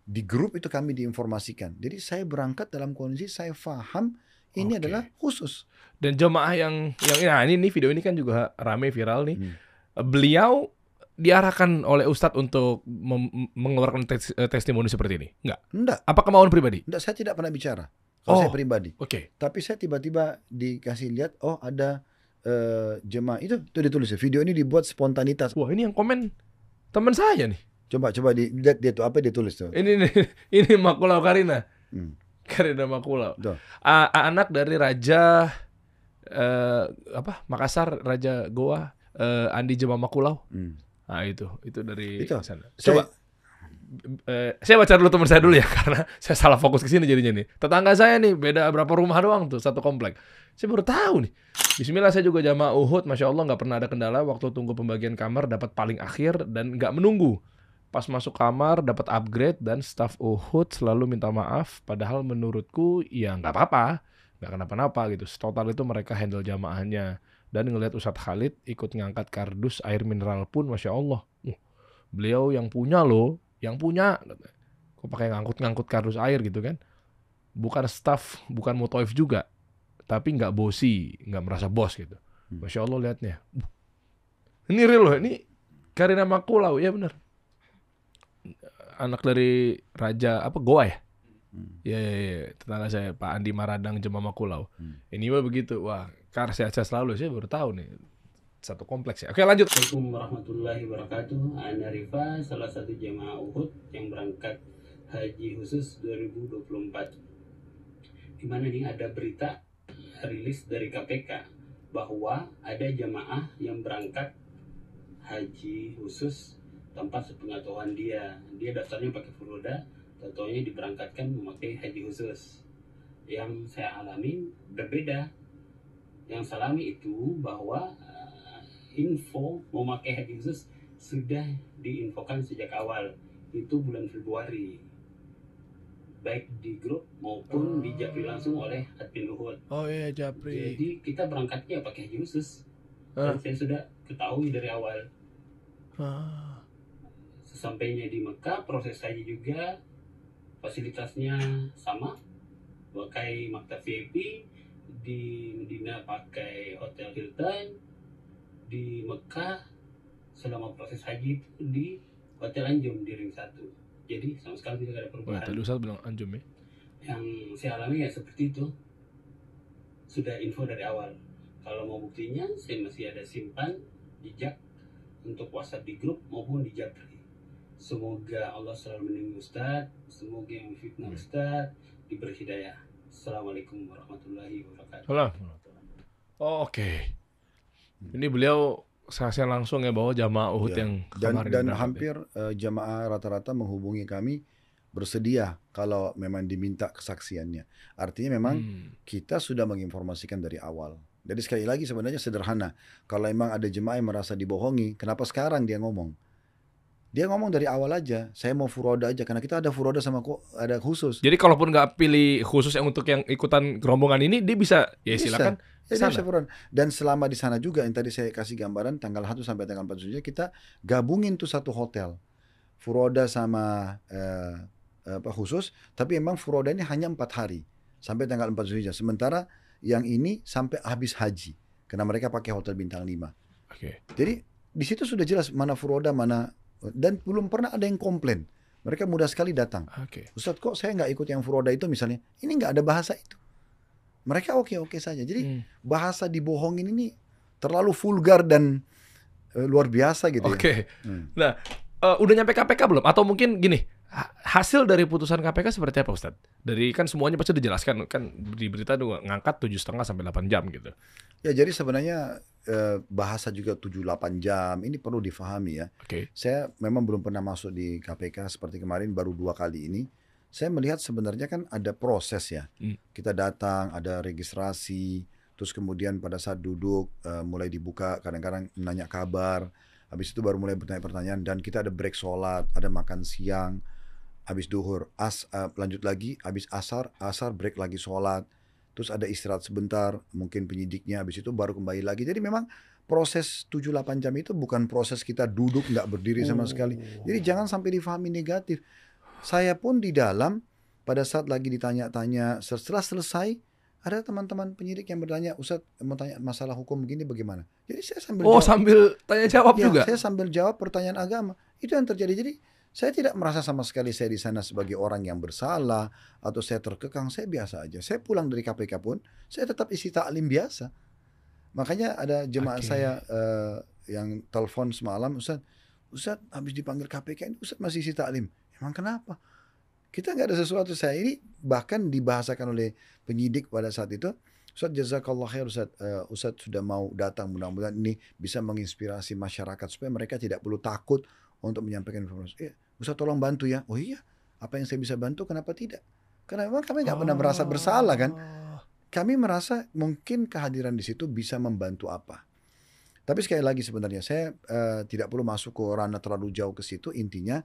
Di grup itu kami diinformasikan. Jadi saya berangkat dalam kondisi saya faham ini adalah khusus. Dan jemaah yang ini video ini kan juga rame viral nih. Beliau diarahkan oleh Ustadz untuk mengeluarkan testimoni seperti ini? Enggak. Apa kemauan pribadi? Enggak, saya tidak pernah bicara. Kalau saya pribadi. Tapi saya tiba-tiba dikasih lihat, oh ada jemaah itu ditulis. Video ini dibuat spontanitas. Wah, ini yang komen teman saya nih. Coba dilihat dia tuh apa dia tulis tuh. Ini Makulau Karina. Karina Makulau. Anak dari Raja Makassar, Raja Goa, Andi Jema Makulau. Nah itu dari sana. Coba saya baca dulu teman saya dulu ya, karena saya salah fokus ke sini jadinya nih. Tetangga saya nih beda berapa rumah doang tuh, satu komplek. Saya baru tahu nih. Bismillah, saya juga jamaah Uhud, masya Allah nggak pernah ada kendala waktu tunggu pembagian kamar, dapat paling akhir dan nggak menunggu. Pas masuk kamar dapat upgrade dan staf Uhud selalu minta maaf. Padahal menurutku ya nggak apa-apa, nggak kenapa-napa gitu. Total itu mereka handle jamaahnya. Dan ngelihat Ustadz Khalid ikut ngangkat kardus air mineral pun, masya Allah. Beliau yang punya loh, yang punya. Kok pakai ngangkut-ngangkut kardus air gitu kan? Bukan staf, bukan mutoif juga, tapi nggak bosi, nggak merasa bos gitu. Masya Allah lihatnya. Ini real loh, ini Karina Makulau, ya benar. Anak dari Raja apa Goa ya? Ya, tetangga saya Pak Andi Maradang Jemaah Makulau. Ini mah begitu. Wah, Kar sehat-sehat selalu. Saya baru tahu nih. Satu kompleks ya. Oke, lanjut. Assalamualaikum warahmatullahi wabarakatuh. Ana Rifa, salah satu jemaah Uhud yang berangkat haji khusus 2024. Dimana nih ada berita rilis dari KPK bahwa ada jemaah yang berangkat haji khusus tanpa sepengetahuan dia daftarnya pakai furoda, tentunya diberangkatkan memakai haji khusus. Yang saya alami berbeda. Yang saya alami itu bahwa info memakai haji khusus sudah diinfokan sejak awal, itu bulan Februari, baik di grup maupun di Japri langsung oleh admin Luhut. Oh iya, Japri. Jadi kita berangkatnya pakai haji khusus. Dan saya sudah ketahui dari awal. Sesampainya di Mekah, proses haji juga fasilitasnya sama, pakai maktab VIP. Di Medina pakai hotel Hilton, di Mekah selama proses haji itu di Hotel Anjum di Ring 1. Jadi sama sekali tidak ada perubahan. Tadi Ustaz bilang Anjum ya. Yang saya alami ya seperti itu. Sudah info dari awal. Kalau mau buktinya, saya masih ada simpan jejak untuk WhatsApp di grup maupun di Japri. Semoga Allah selalu melindungi Ustaz, semoga yang fitnah Ustaz diberi hidayah. Assalamualaikum warahmatullahi wabarakatuh. Oh, oke. Ini beliau saksikan langsung ya bahwa jamaah Uhud yang kemarin dan hampir jamaah rata-rata menghubungi kami bersedia kalau memang diminta kesaksiannya. Artinya memang kita sudah menginformasikan dari awal. Jadi sekali lagi sebenarnya sederhana. Kalau memang ada jemaah yang merasa dibohongi, kenapa sekarang dia ngomong? Dia ngomong dari awal aja, saya mau furoda aja, karena kita ada furoda sama ada khusus. Jadi kalaupun nggak pilih khusus yang untuk yang ikutan rombongan ini, dia bisa, ya silakan. Ya, bisa furoda. Dan selama di sana juga, yang tadi saya kasih gambaran, tanggal 1 sampai tanggal 4 Zulhijjah, kita gabungin tuh satu hotel. Furoda sama khusus, tapi memang furoda ini hanya 4 hari, sampai tanggal 4 Zulhijjah. Sementara yang ini sampai habis haji, karena mereka pakai hotel bintang 5. Oke. Jadi di situ sudah jelas mana furoda, mana. Dan belum pernah ada yang komplain. Mereka mudah sekali datang. Ustadz, kok saya nggak ikut yang furoda itu misalnya? Ini nggak ada bahasa itu. Mereka oke-oke saja. Jadi bahasa dibohongin ini terlalu vulgar dan luar biasa gitu. Oke. Nah, udah nyampe KPK belum? Atau mungkin gini, hasil dari putusan KPK seperti apa Ustadz? Dari kan semuanya pasti dijelaskan kan di berita juga ngangkat 7,5 sampai 8 jam gitu. Ya, jadi sebenarnya bahasa juga 7-8 jam ini perlu difahami ya. Saya memang belum pernah masuk di KPK seperti kemarin, baru 2 kali ini. Saya melihat sebenarnya kan ada proses ya. Kita datang, ada registrasi, terus kemudian pada saat duduk mulai dibuka, kadang-kadang nanya kabar, habis itu baru mulai bertanya pertanyaan, dan kita ada break sholat, ada makan siang, habis duhur, lanjut lagi, habis asar break lagi sholat. Terus ada istirahat sebentar, mungkin penyidiknya, habis itu baru kembali lagi. Jadi memang proses 7-8 jam itu bukan proses kita duduk nggak berdiri sama sekali. Jadi jangan sampai difahami negatif. Saya pun di dalam pada saat lagi ditanya-tanya, setelah selesai ada teman-teman penyidik yang bertanya, Ustadz mau tanya masalah hukum begini bagaimana? Jadi saya sambil jawab. Sambil tanya jawab juga? Saya sambil jawab pertanyaan agama. Itu yang terjadi. Jadi saya tidak merasa sama sekali saya di sana sebagai orang yang bersalah atau saya terkekang. Saya biasa aja. Saya pulang dari KPK pun saya tetap isi taklim biasa. Makanya ada jemaah saya yang telepon semalam, Ustadz habis dipanggil KPK ini Ustadz masih isi taklim. Emang kenapa? Kita nggak ada sesuatu. Saya ini bahkan dibahasakan oleh penyidik pada saat itu. Ustadz jazakallah khair Ustadz sudah mau datang, mudah-mudahan ini bisa menginspirasi masyarakat supaya mereka tidak perlu takut untuk menyampaikan informasi. Ustadz tolong bantu ya. Oh iya, apa yang saya bisa bantu kenapa tidak? Karena memang kami nggak pernah merasa bersalah kan. Kami merasa mungkin kehadiran di situ bisa membantu apa. Tapi sekali lagi sebenarnya saya tidak perlu masuk ke ranah terlalu jauh ke situ. Intinya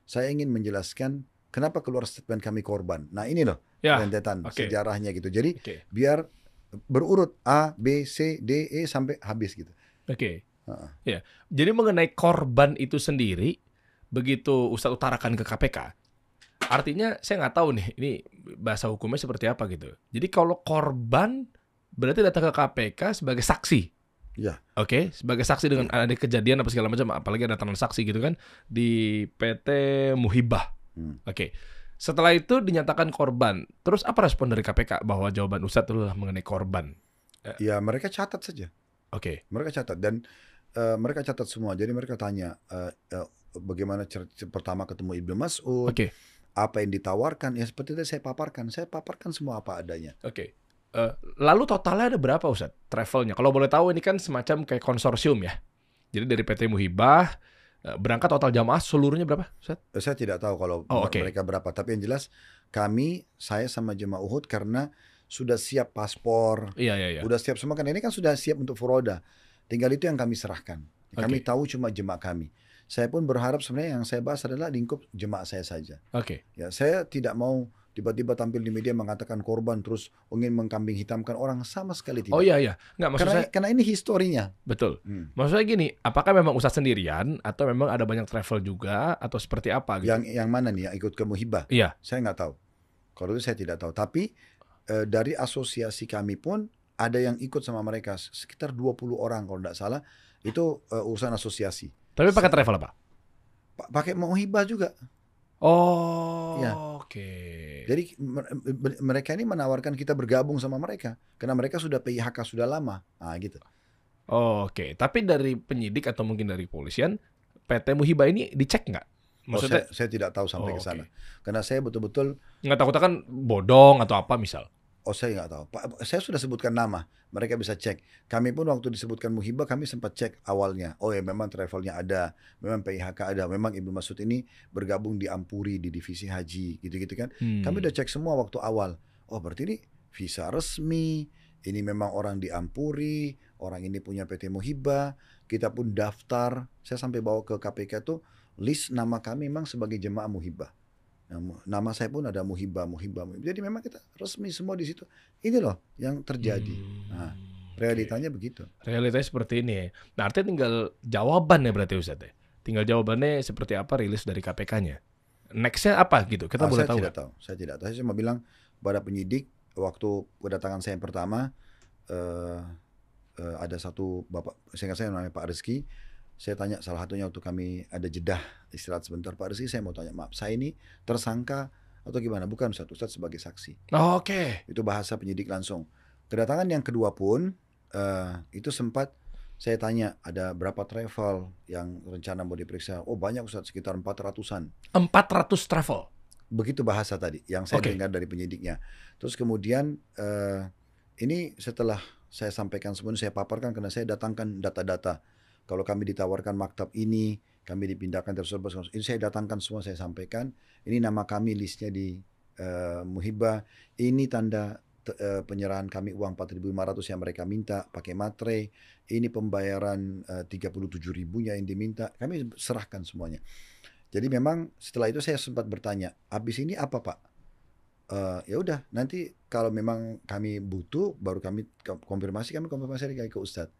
saya ingin menjelaskan kenapa keluar statement kami korban. Nah ini loh Ya, rentetan oke. sejarahnya gitu. Jadi Oke. biar berurut A, B, C, D, E sampai habis gitu. Oke. Heeh. Ya. Jadi mengenai korban itu sendiri, begitu Ustadz utarakan ke KPK, artinya saya nggak tahu nih, ini bahasa hukumnya seperti apa gitu. Jadi kalau korban berarti datang ke KPK sebagai saksi. Ya. Oke, sebagai saksi dengan ada kejadian apa segala macam, apalagi ada transaksi gitu kan di PT Muhibah. Oke. Setelah itu dinyatakan korban. Terus apa respon dari KPK bahwa jawaban Ustadz adalah mengenai korban? Ya mereka catat saja. Oke. Mereka catat dan mereka catat semua. Jadi mereka tanya bagaimana pertama ketemu Ibnu Mas'ud, Oke. apa yang ditawarkan. Ya seperti itu saya paparkan. Saya paparkan semua apa adanya. Oke. Lalu totalnya ada berapa Ustadz travelnya? Kalau boleh tahu ini kan semacam kayak konsorsium ya. Jadi dari PT Muhibah berangkat total jamaah seluruhnya berapa Ustadz? Saya tidak tahu kalau oke. mereka berapa. Tapi yang jelas saya sama jemaah Uhud karena sudah siap paspor, Iya. udah siap semua. Karena ini kan sudah siap untuk furoda. Tinggal itu yang kami serahkan. Kami Oke. tahu cuma jemaah kami. Saya pun berharap sebenarnya yang saya bahas adalah lingkup jemaah saya saja. Oke. Ya, saya tidak mau tiba-tiba tampil di media mengatakan korban terus ingin mengkambing hitamkan orang, sama sekali tidak. Oh iya. Nggak, maksud saya Karena ini historinya. betul. Maksudnya gini, apakah memang Ustadz sendirian atau memang ada banyak travel juga atau seperti apa gitu? Yang mana nih yang ikut ke Muhibah? Iya. Saya nggak tahu. Kalau itu saya tidak tahu. Tapi dari asosiasi kami pun ada yang ikut sama mereka sekitar 20 orang kalau tidak salah. Itu urusan asosiasi. Tapi pakai travel apa? Pakai Muhibah juga. Oh, Ya. oke. Jadi mereka ini menawarkan kita bergabung sama mereka karena mereka sudah PIHK sudah lama. Nah, gitu. Oh, oke. Tapi dari penyidik atau mungkin dari polisian, PT Muhibah ini dicek nggak? Maksudnya saya tidak tahu sampai ke sana. Karena saya betul-betul nggak takutnya kan bodong atau apa misal? saya nggak tahu. Saya sudah sebutkan nama, mereka bisa cek. Kami pun waktu disebutkan Muhibah, kami sempat cek awalnya. Oh ya, memang travelnya ada, memang PIHK ada, memang Ibnu Mas'ud ini bergabung di Ampuri di divisi haji, gitu-gitu kan. Kami udah cek semua waktu awal. Oh berarti ini visa resmi, ini memang orang di Ampuri, orang ini punya PT Muhibah. Kita pun daftar. Saya sampai bawa ke KPK tuh list nama kami memang sebagai jemaah Muhibah. Nama saya pun ada Muhibah. Jadi memang kita resmi semua di situ. Ini loh yang terjadi. Nah, realitanya begitu. Realitanya seperti ini ya. Nah, artinya tinggal jawabannya berarti Ustaz ya. Tinggal jawabannya seperti apa rilis dari KPK-nya. Next-nya apa gitu? Kita boleh tahu. Saya tidak tahu. Saya cuma bilang pada penyidik waktu kedatangan saya yang pertama ada satu bapak, saya namanya Pak Rizky. Saya tanya salah satunya waktu kami ada jedah istirahat sebentar, Pak Rizky saya mau tanya, maaf saya ini tersangka atau gimana? Bukan Ustaz sebagai saksi. Oh, oke. Itu bahasa penyidik langsung. Kedatangan yang kedua pun itu sempat saya tanya ada berapa travel yang rencana mau diperiksa. Oh banyak Ustaz, sekitar 400-an. 400 travel? Begitu bahasa tadi yang saya dengar dari penyidiknya. Terus kemudian ini setelah saya sampaikan semuanya, saya paparkan karena saya datangkan data-data. Kalau kami ditawarkan maktab ini, kami dipindahkan terus. Ini saya datangkan semua, saya sampaikan. Ini nama kami listnya di Muhibah. Ini tanda penyerahan kami uang 4.500 yang mereka minta pakai matre. Ini pembayaran 37.000-nya yang diminta. Kami serahkan semuanya. Jadi memang setelah itu saya sempat bertanya, habis ini apa Pak? Ya udah, nanti kalau memang kami butuh, baru kami konfirmasi lagi ke Ustadz.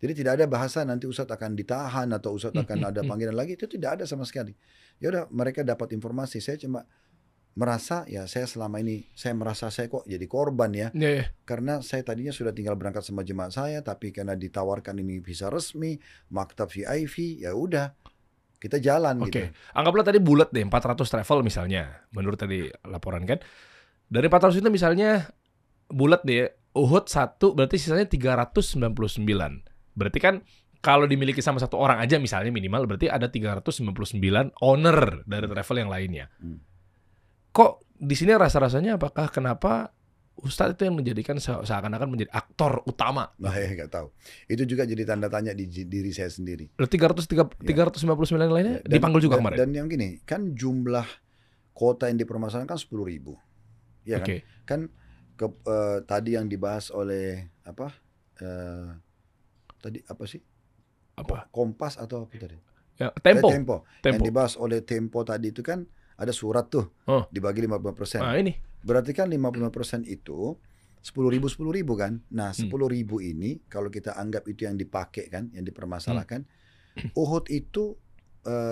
Jadi tidak ada bahasa nanti Ustadz akan ditahan atau Ustadz akan ada panggilan lagi, itu tidak ada sama sekali. Ya udah, mereka dapat informasi. Saya cuma merasa ya saya selama ini saya merasa saya kok jadi korban ya. Karena saya tadinya sudah tinggal berangkat sama jemaah saya, tapi karena ditawarkan ini visa resmi, maktab VIP, ya udah kita jalan gitu. Anggaplah tadi bulat deh 400 travel misalnya, menurut tadi laporan kan. Dari 400 itu misalnya bulat deh Uhud 1 berarti sisanya 399. Berarti kan kalau dimiliki sama satu orang aja misalnya minimal berarti ada 399 owner dari travel yang lainnya. Kok di sini rasa-rasanya apakah kenapa Ustadz itu yang menjadikan seakan-akan menjadi aktor utama? Nah ya nggak tahu. Itu juga jadi tanda tanya di diri saya sendiri. 399 lainnya dipanggil juga kemarin? Dan yang gini, kan jumlah kota yang dipermasalahkan kan 10.000. Ya kan? Kan tadi yang dibahas oleh tadi apa sih? Apa? Kompas atau apa tadi? Tempo. Tempo. Yang dibahas oleh Tempo tadi itu kan ada surat tuh, dibagi 50%. Nah, ini. Berarti kan 50% itu 10.000 kan. Nah 10.000 ini kalau kita anggap itu yang dipakai kan, yang dipermasalahkan, Uhud itu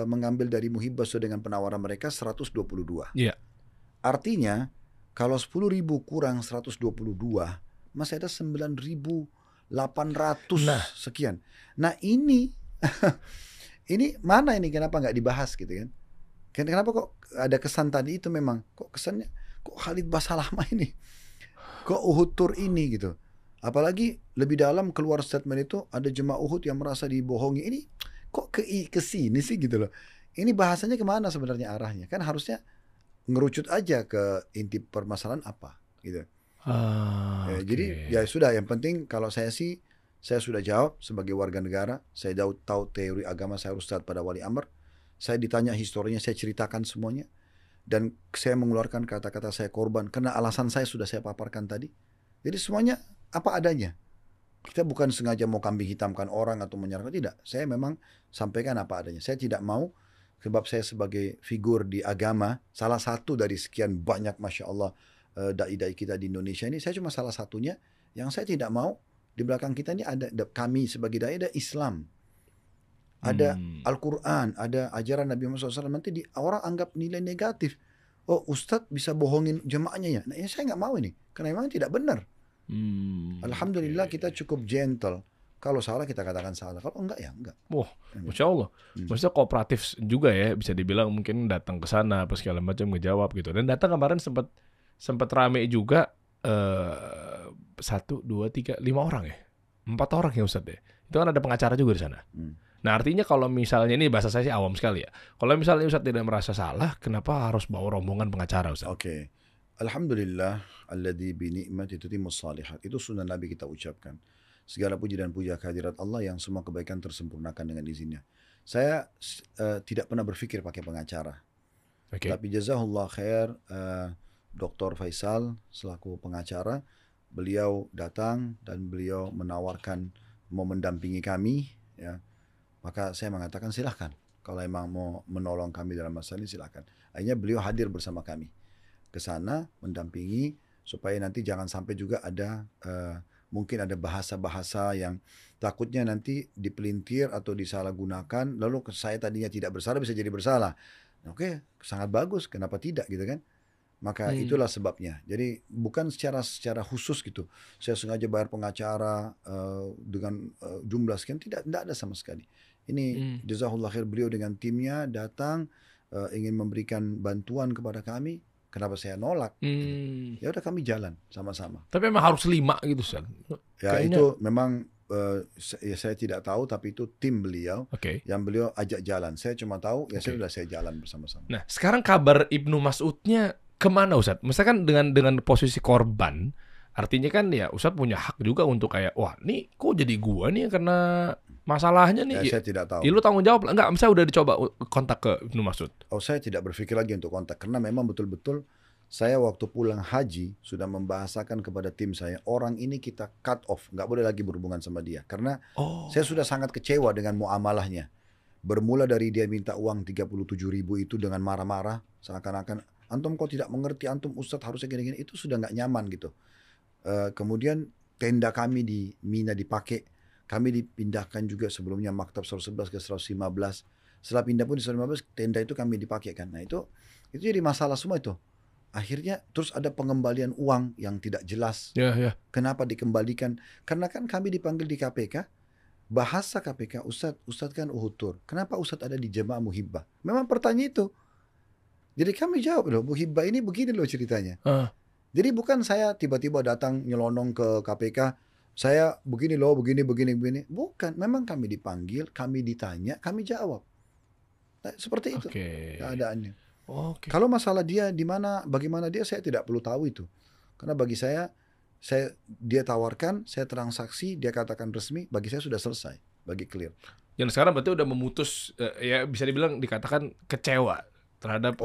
mengambil dari Muhibbah sesuai dengan penawaran mereka 122. Iya. Artinya kalau 10.000 kurang 122 masih ada 9.800 sekian. Nah ini ini mana ini, kenapa nggak dibahas gitu kan? Kenapa kok ada kesan tadi itu, memang kok kesannya kok Khalid Basalamah ini, kok Uhud Tour ini gitu. Apalagi lebih dalam keluar statement itu ada jemaah Uhud yang merasa dibohongi. Ini kok ke sini sih gitu loh. Ini bahasanya kemana sebenarnya arahnya? Kan harusnya ngerucut aja ke inti permasalahan apa gitu. Jadi ya sudah, yang penting kalau saya sih, saya sudah jawab sebagai warga negara. Saya tahu teori agama, saya ustadz pada wali amr. Saya ditanya historinya, saya ceritakan semuanya. Dan saya mengeluarkan kata-kata saya korban karena alasan saya sudah saya paparkan tadi. Jadi semuanya apa adanya. Kita bukan sengaja mau kambing hitamkan orang atau menyerang, tidak. Saya memang sampaikan apa adanya. Saya tidak mau, sebab saya sebagai figur di agama, salah satu dari sekian banyak Masya Allah dai-dai kita di Indonesia ini, saya cuma salah satunya. Yang saya tidak mau, di belakang kita ini ada, kami sebagai dai ada Islam, ada Al-Quran, ada ajaran Nabi Muhammad SAW. Nanti orang anggap nilai negatif. Oh, Ustadz bisa bohongin jemaahnya ya. Nah, saya nggak mau ini, karena memang tidak benar. Alhamdulillah kita cukup gentle. Kalau salah kita katakan salah, kalau enggak ya enggak. Wah, Masya Allah. Maksudnya kooperatif juga ya, bisa dibilang, mungkin datang ke sana apa segala macam ngejawab gitu. Dan datang kemarin sempat rame juga 1, 2, 3, 5 orang ya, 4 orang ya Ustadz ya. Itu kan ada pengacara juga di sana. Nah artinya kalau misalnya, ini bahasa saya sih awam sekali ya, kalau misalnya Ustadz tidak merasa salah, kenapa harus bawa rombongan pengacara Ustadz? Oke. Alhamdulillah alladzi bi ni'mati tutimmus shalihat. Itu sunnah Nabi kita ucapkan. Segala puji dan puja kehadirat Allah yang semua kebaikan tersempurnakan dengan izinnya. Saya tidak pernah berpikir pakai pengacara. Tapi jazahullah khair, Dr. Faisal selaku pengacara, beliau datang dan beliau menawarkan mau mendampingi kami ya. Maka saya mengatakan silahkan. Kalau emang mau menolong kami dalam masalah ini silahkan. Akhirnya beliau hadir bersama kami ke sana mendampingi, supaya nanti jangan sampai juga ada mungkin ada bahasa-bahasa yang takutnya nanti dipelintir atau disalahgunakan, lalu saya tadinya tidak bersalah bisa jadi bersalah. Oke, sangat bagus, kenapa tidak gitu kan? Maka itulah sebabnya. Jadi bukan secara khusus gitu. Saya sengaja bayar pengacara dengan jumlah sekian, tidak ada sama sekali. Ini jazahullah khair, beliau dengan timnya datang ingin memberikan bantuan kepada kami. Kenapa saya nolak? Ya udah kami jalan sama-sama. Tapi memang harus 5 gitu, Ustaz. Ya kayaknya itu memang ya saya tidak tahu, tapi itu tim beliau yang beliau ajak jalan. Saya cuma tahu ya saya jalan bersama-sama. Nah sekarang kabar Ibnu Mas'udnya kemana Ustaz? Misalkan dengan posisi korban, artinya kan ya Ustaz punya hak juga untuk kayak, wah nih kok jadi gua nih karena masalahnya nih. Ya, saya tidak tahu. Ya, lu tanggung jawab enggak? Misalnya udah dicoba kontak ke Ibnu Mas'ud. Oh, saya tidak berpikir lagi untuk kontak, karena memang betul-betul saya waktu pulang haji sudah membahasakan kepada tim saya, orang ini kita cut off, nggak boleh lagi berhubungan sama dia, karena saya sudah sangat kecewa dengan muamalahnya. Bermula dari dia minta uang 37.000 itu dengan marah-marah, seakan-akan antum kok tidak mengerti, antum ustadz harusnya gini-gini, itu sudah nggak nyaman gitu. Kemudian tenda kami di Mina dipakai. Kami dipindahkan juga sebelumnya maktab 111 ke 115. Setelah pindah pun di 115 tenda itu kami dipakai kan. Nah itu jadi masalah semua itu. Akhirnya terus ada pengembalian uang yang tidak jelas. Kenapa dikembalikan? Karena kan kami dipanggil di KPK. Bahasa KPK, Ustadz kan Uhud Tour. Kenapa Ustadz ada di Jemaah Muhibbah? Memang pertanyaan itu. Jadi kami jawab loh, Muhibbah ini begini loh ceritanya. Jadi bukan saya tiba-tiba datang nyelonong ke KPK. Saya begini loh, begini. Bukan, memang kami dipanggil, kami ditanya, kami jawab. Nah, seperti itu keadaannya. Kalau masalah dia di mana, bagaimana dia, saya tidak perlu tahu itu. Karena bagi saya dia tawarkan, saya transaksi, dia katakan resmi, bagi saya sudah selesai, bagi clear. Yang sekarang berarti udah memutus, ya bisa dibilang dikatakan kecewa terhadap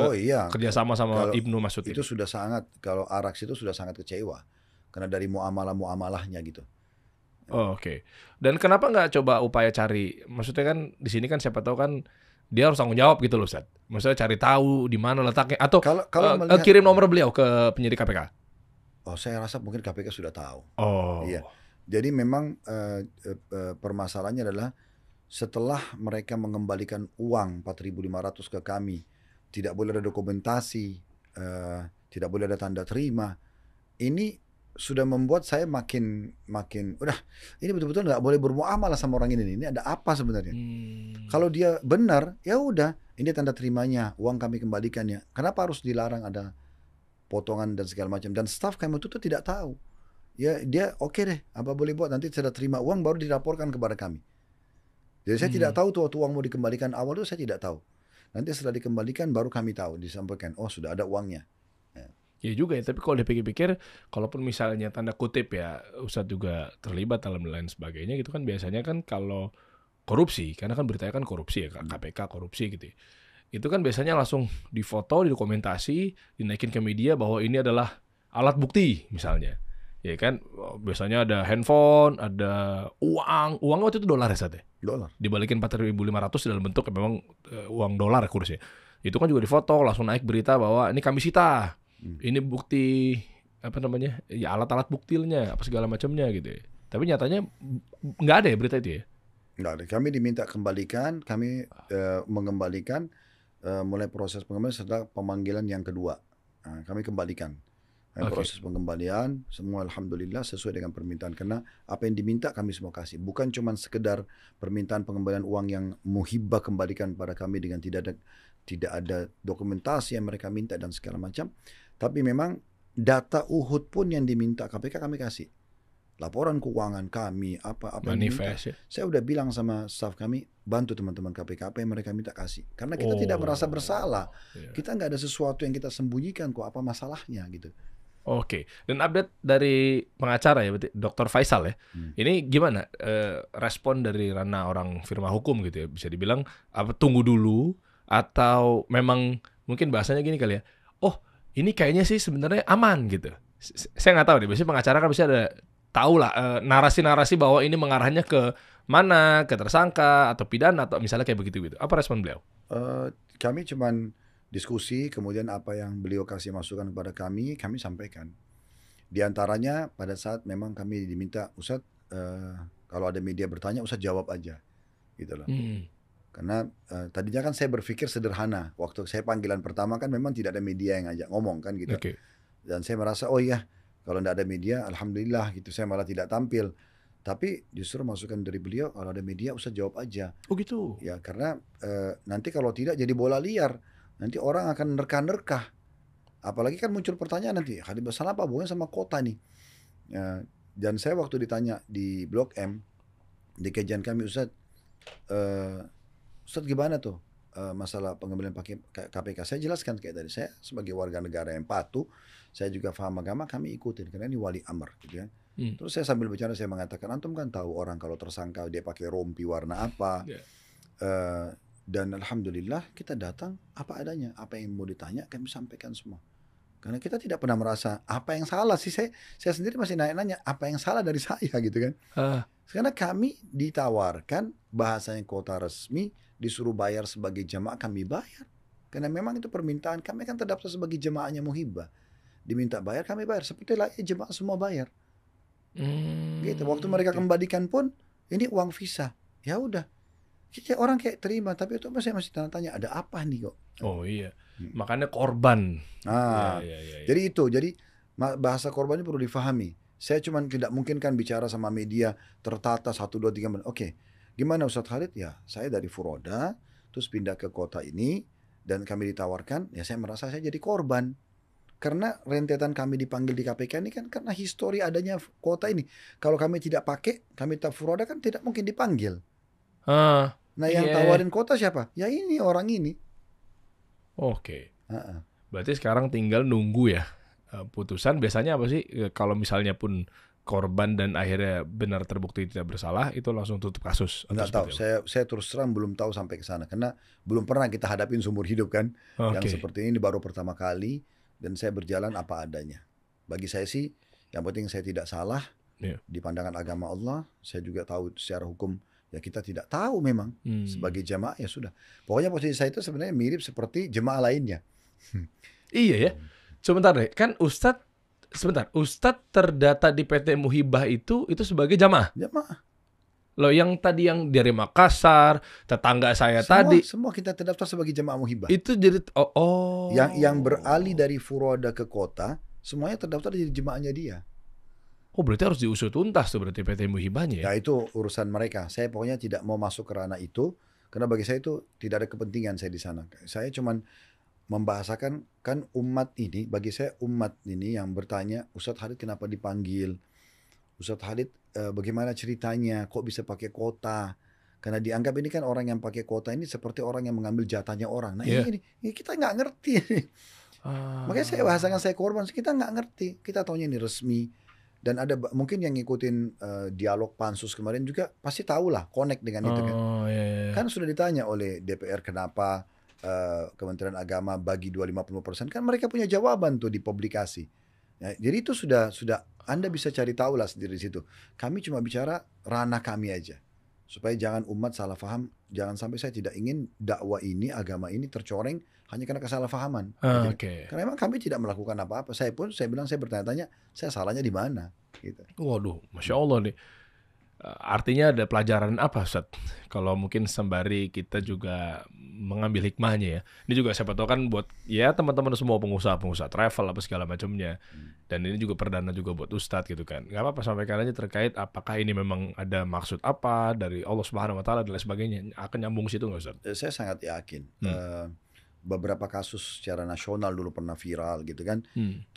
kerjasama sama Ibnu Mas'ud itu sudah sangat, kalau Araks itu sudah sangat kecewa karena dari muamalahnya gitu. Dan kenapa nggak coba upaya cari, maksudnya kan di sini kan siapa tahu kan dia harus tanggung jawab gitu loh, Ustaz. Maksudnya cari tahu di mana letaknya atau Kalau melihat, kirim nomor beliau ke penyidik KPK. oh saya rasa mungkin KPK sudah tahu. Oh. Iya. Jadi memang permasalahannya adalah setelah mereka mengembalikan uang 4.500 ke kami, tidak boleh ada dokumentasi, tidak boleh ada tanda terima. Ini sudah membuat saya makin udah, ini betul-betul nggak boleh bermuamalah sama orang ini. Ini ada apa sebenarnya? Kalau dia benar, ya udah, ini tanda terimanya, uang kami kembalikannya. Kenapa harus dilarang ada potongan dan segala macam? Dan staf kami itu tuh tidak tahu. Ya dia oke deh, apa boleh buat, nanti setelah terima uang baru dilaporkan kepada kami. Jadi saya tidak tahu tuh waktu uang mau dikembalikan, awal itu saya tidak tahu. Nanti setelah dikembalikan baru kami tahu, disampaikan, oh sudah ada uangnya. Ya juga ya, tapi kalau dipikir-pikir, kalaupun misalnya tanda kutip ya, Ustadz juga terlibat dalam lain sebagainya gitu kan, biasanya kan kalau korupsi, karena kan beritanya kan korupsi ya, KPK korupsi gitu ya. Itu kan biasanya langsung difoto, didokumentasi, dinaikin ke media bahwa ini adalah alat bukti misalnya. Ya kan, biasanya ada handphone, ada uang waktu itu dolar ya Ustadz ya? Dolar. Dibalikin 4.500 dalam bentuk memang uang dolar kursnya. Itu kan juga difoto, langsung naik berita bahwa ini kami sita. Ini bukti apa namanya? Ya alat-alat buktinya apa segala macamnya gitu ya. Tapi nyatanya nggak ada ya berita itu ya? Nggak ada. Kami diminta kembalikan, kami mengembalikan mulai proses pengembalian setelah pemanggilan yang kedua. Nah, kami kembalikan. Proses pengembalian semua alhamdulillah sesuai dengan permintaan, karena apa yang diminta kami semua kasih. Bukan cuma sekedar permintaan pengembalian uang yang muhibah kembalikan pada kami dengan tidak ada dokumentasi yang mereka minta dan segala macam. Tapi memang data Uhud pun yang diminta KPK kami kasih. Laporan keuangan kami, apa yang diminta. Ya. Saya udah bilang sama staf kami, bantu teman-teman KPK apa yang mereka minta kasih. Karena kita tidak merasa bersalah. Kita nggak ada sesuatu yang kita sembunyikan kok, apa masalahnya gitu. Oke, dan update dari pengacara ya, berarti Dr. Faisal ya. Ini gimana respon dari ranah orang firma hukum gitu ya? Bisa dibilang apa tunggu dulu atau memang mungkin bahasanya gini kali ya. Oh, ini kayaknya sih sebenarnya aman gitu. Saya nggak tahu deh. Biasanya pengacara kan bisa ada tahu lah narasi-narasi bahwa ini mengarahnya ke mana, ke tersangka atau pidana atau misalnya kayak begitu gitu. Apa respon beliau? Kami cuman diskusi, kemudian apa yang beliau kasih masukan kepada kami sampaikan. Di antaranya pada saat memang kami diminta, Ustadz kalau ada media bertanya, Ustadz jawab aja, gitu loh. Karena tadinya kan saya berpikir sederhana. Waktu saya panggilan pertama kan memang tidak ada media yang ngajak ngomong kan gitu. Dan saya merasa oh iya, kalau tidak ada media, alhamdulillah gitu. Saya malah tidak tampil. Tapi justru masukan dari beliau, kalau ada media Ustadz jawab aja. Oh gitu. Ya karena nanti kalau tidak jadi bola liar. Nanti orang akan nerka-nerka. Apalagi kan muncul pertanyaan nanti, Khalid Basalamah apa hubungannya sama kota nih? Dan saya waktu ditanya di Blok M, di kajian kami, Ustadz gimana tuh masalah pengembalian KPK? Saya jelaskan kayak tadi, saya sebagai warga negara yang patuh, saya juga paham agama, kami ikutin karena ini wali amr gitu ya. Terus saya sambil bicara saya mengatakan, antum kan tahu orang kalau tersangka dia pakai rompi warna apa, dan alhamdulillah kita datang apa adanya, apa yang mau ditanya kami sampaikan semua. Karena kita tidak pernah merasa apa yang salah sih, saya sendiri masih nanya apa yang salah dari saya gitu kan. Karena kami ditawarkan bahasanya kota resmi, disuruh bayar sebagai jamaah, kami bayar. Karena memang itu permintaan, kami kan terdaftar sebagai jamaahnya muhibah. Diminta bayar, kami bayar. Seperti layaknya jemaah semua bayar. Gitu. Waktu mereka kembalikan pun, ini uang visa. Ya udah. Orang kayak terima, tapi itu masih tanya-tanya, ada apa nih kok? Oh iya. Makanya korban. Ya. Jadi itu, bahasa korbannya perlu difahami. Saya cuma tidak mungkin kan bicara sama media tertata 1, 2, 3 menit. Oke, gimana Ustadz Khalid? Ya, saya dari Furoda, terus pindah ke kota ini, dan kami ditawarkan, ya saya merasa saya jadi korban. Karena rentetan kami dipanggil di KPK ini kan karena histori adanya kota ini. Kalau kami tidak pakai, kami tak Furoda kan tidak mungkin dipanggil. Nah yang tawarin kota siapa? Ya ini, orang ini. Oke. Berarti sekarang tinggal nunggu ya putusan. Biasanya apa sih kalau misalnya pun korban dan akhirnya benar terbukti tidak bersalah, itu langsung tutup kasus? Enggak tahu. Saya terus terang belum tahu sampai ke sana karena belum pernah kita hadapin seumur hidup kan. Yang seperti ini baru pertama kali dan saya berjalan apa adanya. Bagi saya sih yang penting saya tidak salah di pandangan agama Allah. Saya juga tahu secara hukum Ya kita tidak tahu memang. Sebagai jamaah ya sudah. Pokoknya posisi saya itu sebenarnya mirip seperti jemaah lainnya. Iya ya. Sebentar deh, kan Ustadz terdata di PT Muhibah itu sebagai jamaah. Jamaah. Loh, yang tadi yang dari Makassar, tetangga saya tadi, Semua kita terdaftar sebagai jemaah Muhibah. itu jadi Yang beralih dari Furoda ke kota, semuanya terdaftar jadi jemaahnya dia. Oh, berarti harus diusut tuntas tuh berarti PT Muhibahnya ya? Ya itu urusan mereka. Saya pokoknya tidak mau masuk ke ranah itu, karena bagi saya itu tidak ada kepentingan saya di sana. Saya cuman membahasakan kan umat ini, bagi saya umat ini yang bertanya, Ustadz Khalid kenapa dipanggil? Ustadz Khalid bagaimana ceritanya? Kok bisa pakai kota? Karena dianggap ini kan orang yang pakai kota ini seperti orang yang mengambil jatahnya orang. Nah ini kita nggak ngerti. Makanya saya bahasakan saya korban, kita nggak ngerti. Kita taunya ini resmi. Dan ada mungkin yang ngikutin dialog pansus kemarin juga pasti tahu lah, connect dengan itu kan. Kan sudah ditanya oleh DPR kenapa Kementerian Agama bagi 250%, kan mereka punya jawaban tuh di publikasi. Ya, jadi itu sudah Anda bisa cari tahu lah sendiri di situ. Kami cuma bicara ranah kami aja. Supaya jangan umat salah paham, jangan sampai saya tidak ingin dakwah ini, agama ini tercoreng hanya karena kesalahpahaman. Karena memang kami tidak melakukan apa-apa. Saya bilang saya bertanya-tanya, saya salahnya di mana? Gitu. Waduh, Masya Allah nih. Artinya ada pelajaran apa, Ustaz? Kalau mungkin sembari kita juga mengambil hikmahnya ya. Ini juga siapa tahu kan buat ya teman-teman semua pengusaha travel apa segala macamnya. Dan ini juga perdana juga buat Ustadz gitu kan. Gak apa-apa sampaikan aja terkait apakah ini memang ada maksud apa dari Allah Subhanahu Wa Taala dan lain sebagainya. Akan nyambung situ nggak, Ustaz? Saya sangat yakin. Beberapa kasus secara nasional dulu pernah viral gitu kan.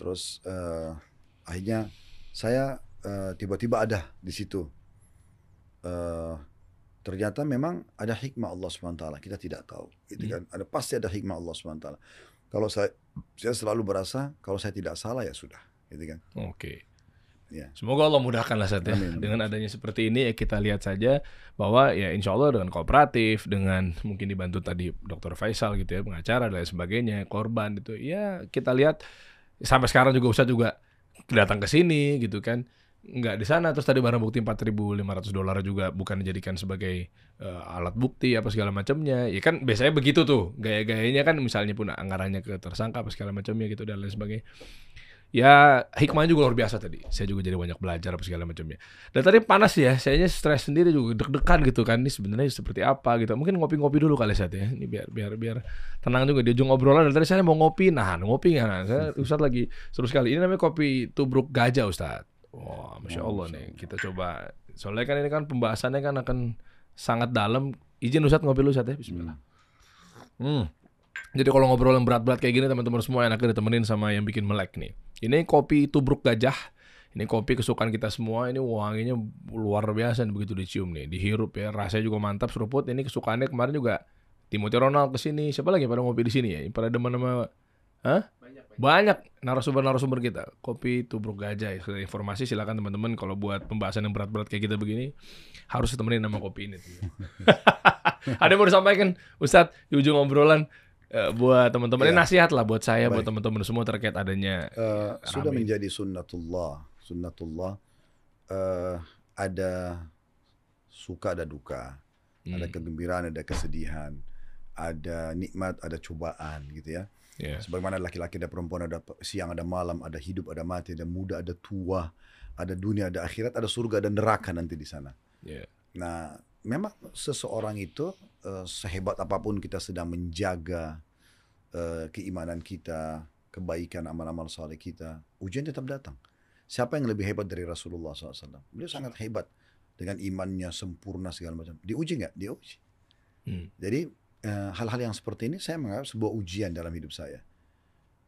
Terus akhirnya saya tiba-tiba ada di situ. Ternyata memang ada hikmah Allah SWT, kita tidak tahu gitu kan. Pasti ada hikmah Allah SWT. Kalau saya selalu berasa kalau saya tidak salah ya sudah gitu kan. Ya. Semoga Allah mudahkan lah Ustaz ya. Dengan adanya seperti ini ya kita lihat saja bahwa ya insya Allah dengan kooperatif, dengan mungkin dibantu tadi Dr. Faisal gitu ya, pengacara dan lain sebagainya, korban itu ya kita lihat sampai sekarang juga Ustaz juga datang ke sini gitu kan. Nggak di sana, terus tadi barang bukti $4.500 juga bukan dijadikan sebagai alat bukti apa segala macamnya. Ya kan biasanya begitu tuh gaya-gayanya kan, misalnya pun anggarannya ke tersangka apa segala macamnya gitu dan lain sebagainya. Ya hikmahnya juga luar biasa tadi. Saya juga jadi banyak belajar apa segala macamnya. Dan tadi panas ya, sayanya stres sendiri juga, deg-degan gitu kan. Ini sebenarnya seperti apa gitu. Mungkin ngopi-ngopi dulu kali Ustaz ya. Ini biar tenang juga di ujung obrolan. Dan tadi saya mau ngopi, ngopi ya. Saya Ustaz lagi seru sekali. Ini namanya kopi tubruk gajah Ustaz. Wah, Masya Allah nih. Kita coba. Soalnya kan ini kan pembahasannya kan akan sangat dalam. Izin Ustaz ngopi dulu Ustaz ya. Bismillah. Jadi kalau ngobrol yang berat-berat kayak gini teman-teman semua enaknya ditemenin sama yang bikin melek nih. Ini kopi tubruk gajah. Ini kopi kesukaan kita semua. Ini wanginya luar biasa nih, begitu dicium nih. Dihirup ya. Rasanya juga mantap, seruput. Ini kesukaannya kemarin juga Timothy Ronald kesini. Siapa lagi pada ngopi di sini ya? Pada demen sama banyak narasumber kita. Kopi tubruk gajah. Informasi silakan teman-teman kalau buat pembahasan yang berat-berat kayak kita begini harus ditemenin sama kopi ini. Ada yang mau disampaikan Ustadz di ujung obrolan buat teman-teman ini nasihat lah buat saya, buat teman-teman semua terkait adanya sudah menjadi sunnatullah. Ada suka ada duka, ada kegembiraan, ada kesedihan, ada nikmat, ada cobaan gitu ya. Sebagaimana laki-laki ada perempuan, ada siang, ada malam, ada hidup, ada mati, ada muda, ada tua, ada dunia, ada akhirat, ada surga dan neraka nanti di sana. Nah, memang seseorang itu sehebat apapun kita sedang menjaga keimanan kita, kebaikan, amal-amal saleh kita, ujian tetap datang. Siapa yang lebih hebat dari Rasulullah SAW? Beliau sangat hebat dengan imannya sempurna segala macam. Diuji nggak? Diuji. Jadi hal-hal yang seperti ini saya menganggap sebuah ujian dalam hidup saya.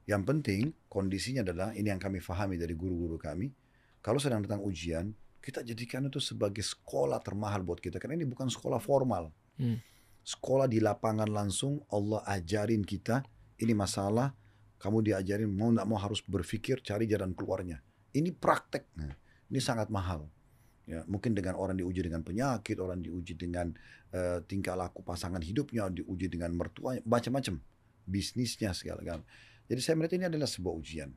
Yang penting kondisinya adalah ini yang kami fahami dari guru-guru kami. Kalau sedang datang ujian, kita jadikan itu sebagai sekolah termahal buat kita. Karena ini bukan sekolah formal. Sekolah di lapangan langsung, Allah ajarin kita. Ini masalah, kamu diajarin mau gak mau harus berpikir, cari jalan keluarnya. Ini praktek. Nah, ini sangat mahal. Ya, mungkin dengan orang diuji dengan penyakit, orang diuji dengan tingkah laku pasangan hidupnya, diuji dengan mertuanya, macam-macam. Bisnisnya segala-galanya. Jadi saya melihat ini adalah sebuah ujian.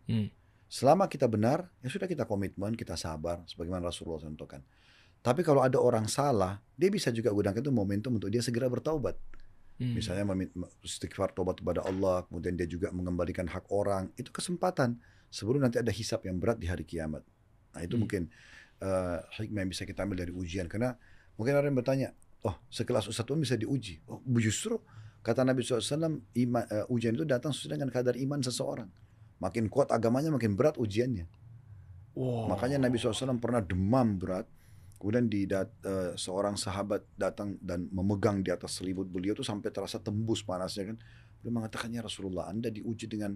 Selama kita benar, ya sudah kita komitmen, kita sabar, sebagaimana Rasulullah contohkan. Tapi kalau ada orang salah, dia bisa juga gunakan itu momentum untuk dia segera bertaubat. Misalnya istighfar, tobat kepada Allah, kemudian dia juga mengembalikan hak orang. Itu kesempatan sebelum nanti ada hisab yang berat di hari kiamat. Nah itu mungkin hikmah yang bisa kita ambil dari ujian. Karena mungkin orang yang bertanya, oh sekelas Ustadz pun bisa diuji. Oh justru kata Nabi SAW, ujian itu datang sesuai dengan kadar iman seseorang. Makin kuat agamanya, makin berat ujiannya. Wow. Makanya Nabi SAW pernah demam berat. Kemudian seorang sahabat datang dan memegang di atas selimut beliau itu sampai terasa tembus panasnya kan. Beliau mengatakan, ya Rasulullah, Anda diuji dengan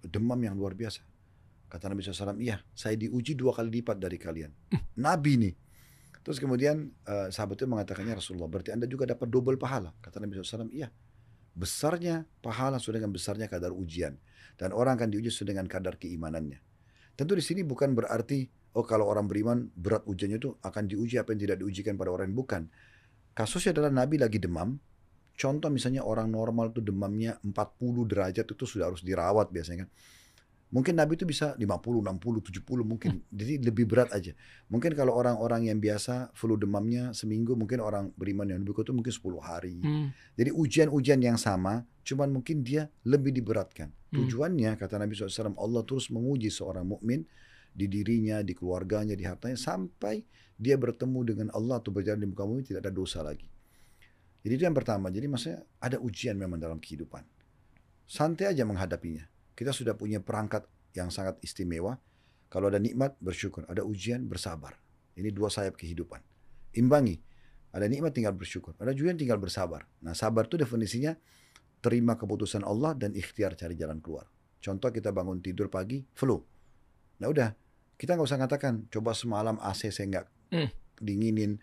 demam yang luar biasa. Kata Nabi SAW, iya, saya diuji 2 kali lipat dari kalian. Nabi nih. Terus kemudian sahabat itu mengatakan, ya Rasulullah, berarti Anda juga dapat double pahala. Kata Nabi SAW, iya. Besarnya pahala sesuai dengan besarnya kadar ujian. Dan orang akan diuji sesuai dengan kadar keimanannya. Tentu di sini bukan berarti oh kalau orang beriman berat ujiannya itu akan diuji apa yang tidak diujikan pada orang yang bukan. Kasusnya adalah Nabi lagi demam. Contoh misalnya orang normal tuh demamnya 40 derajat itu sudah harus dirawat biasanya kan. Mungkin Nabi itu bisa 50, 60, 70 mungkin. Jadi lebih berat aja. Mungkin kalau orang-orang yang biasa flu demamnya seminggu, mungkin orang beriman yang lebih kuat itu mungkin 10 hari. Jadi ujian-ujian yang sama, cuman mungkin dia lebih diberatkan. Tujuannya kata Nabi SAW, Allah terus menguji seorang mukmin di dirinya, di keluarganya, di hartanya sampai dia bertemu dengan Allah atau berjalan di muka bumi tidak ada dosa lagi. Jadi itu yang pertama. Jadi maksudnya ada ujian memang dalam kehidupan. Santai aja menghadapinya. Kita sudah punya perangkat yang sangat istimewa. Kalau ada nikmat, bersyukur. Ada ujian, bersabar. Ini 2 sayap kehidupan. Imbangi. Ada nikmat, tinggal bersyukur. Ada ujian, tinggal bersabar. Nah, sabar itu definisinya terima keputusan Allah dan ikhtiar cari jalan keluar. Contoh kita bangun tidur pagi, flu. Nah udah, kita nggak usah katakan, coba semalam AC saya nggak dinginin.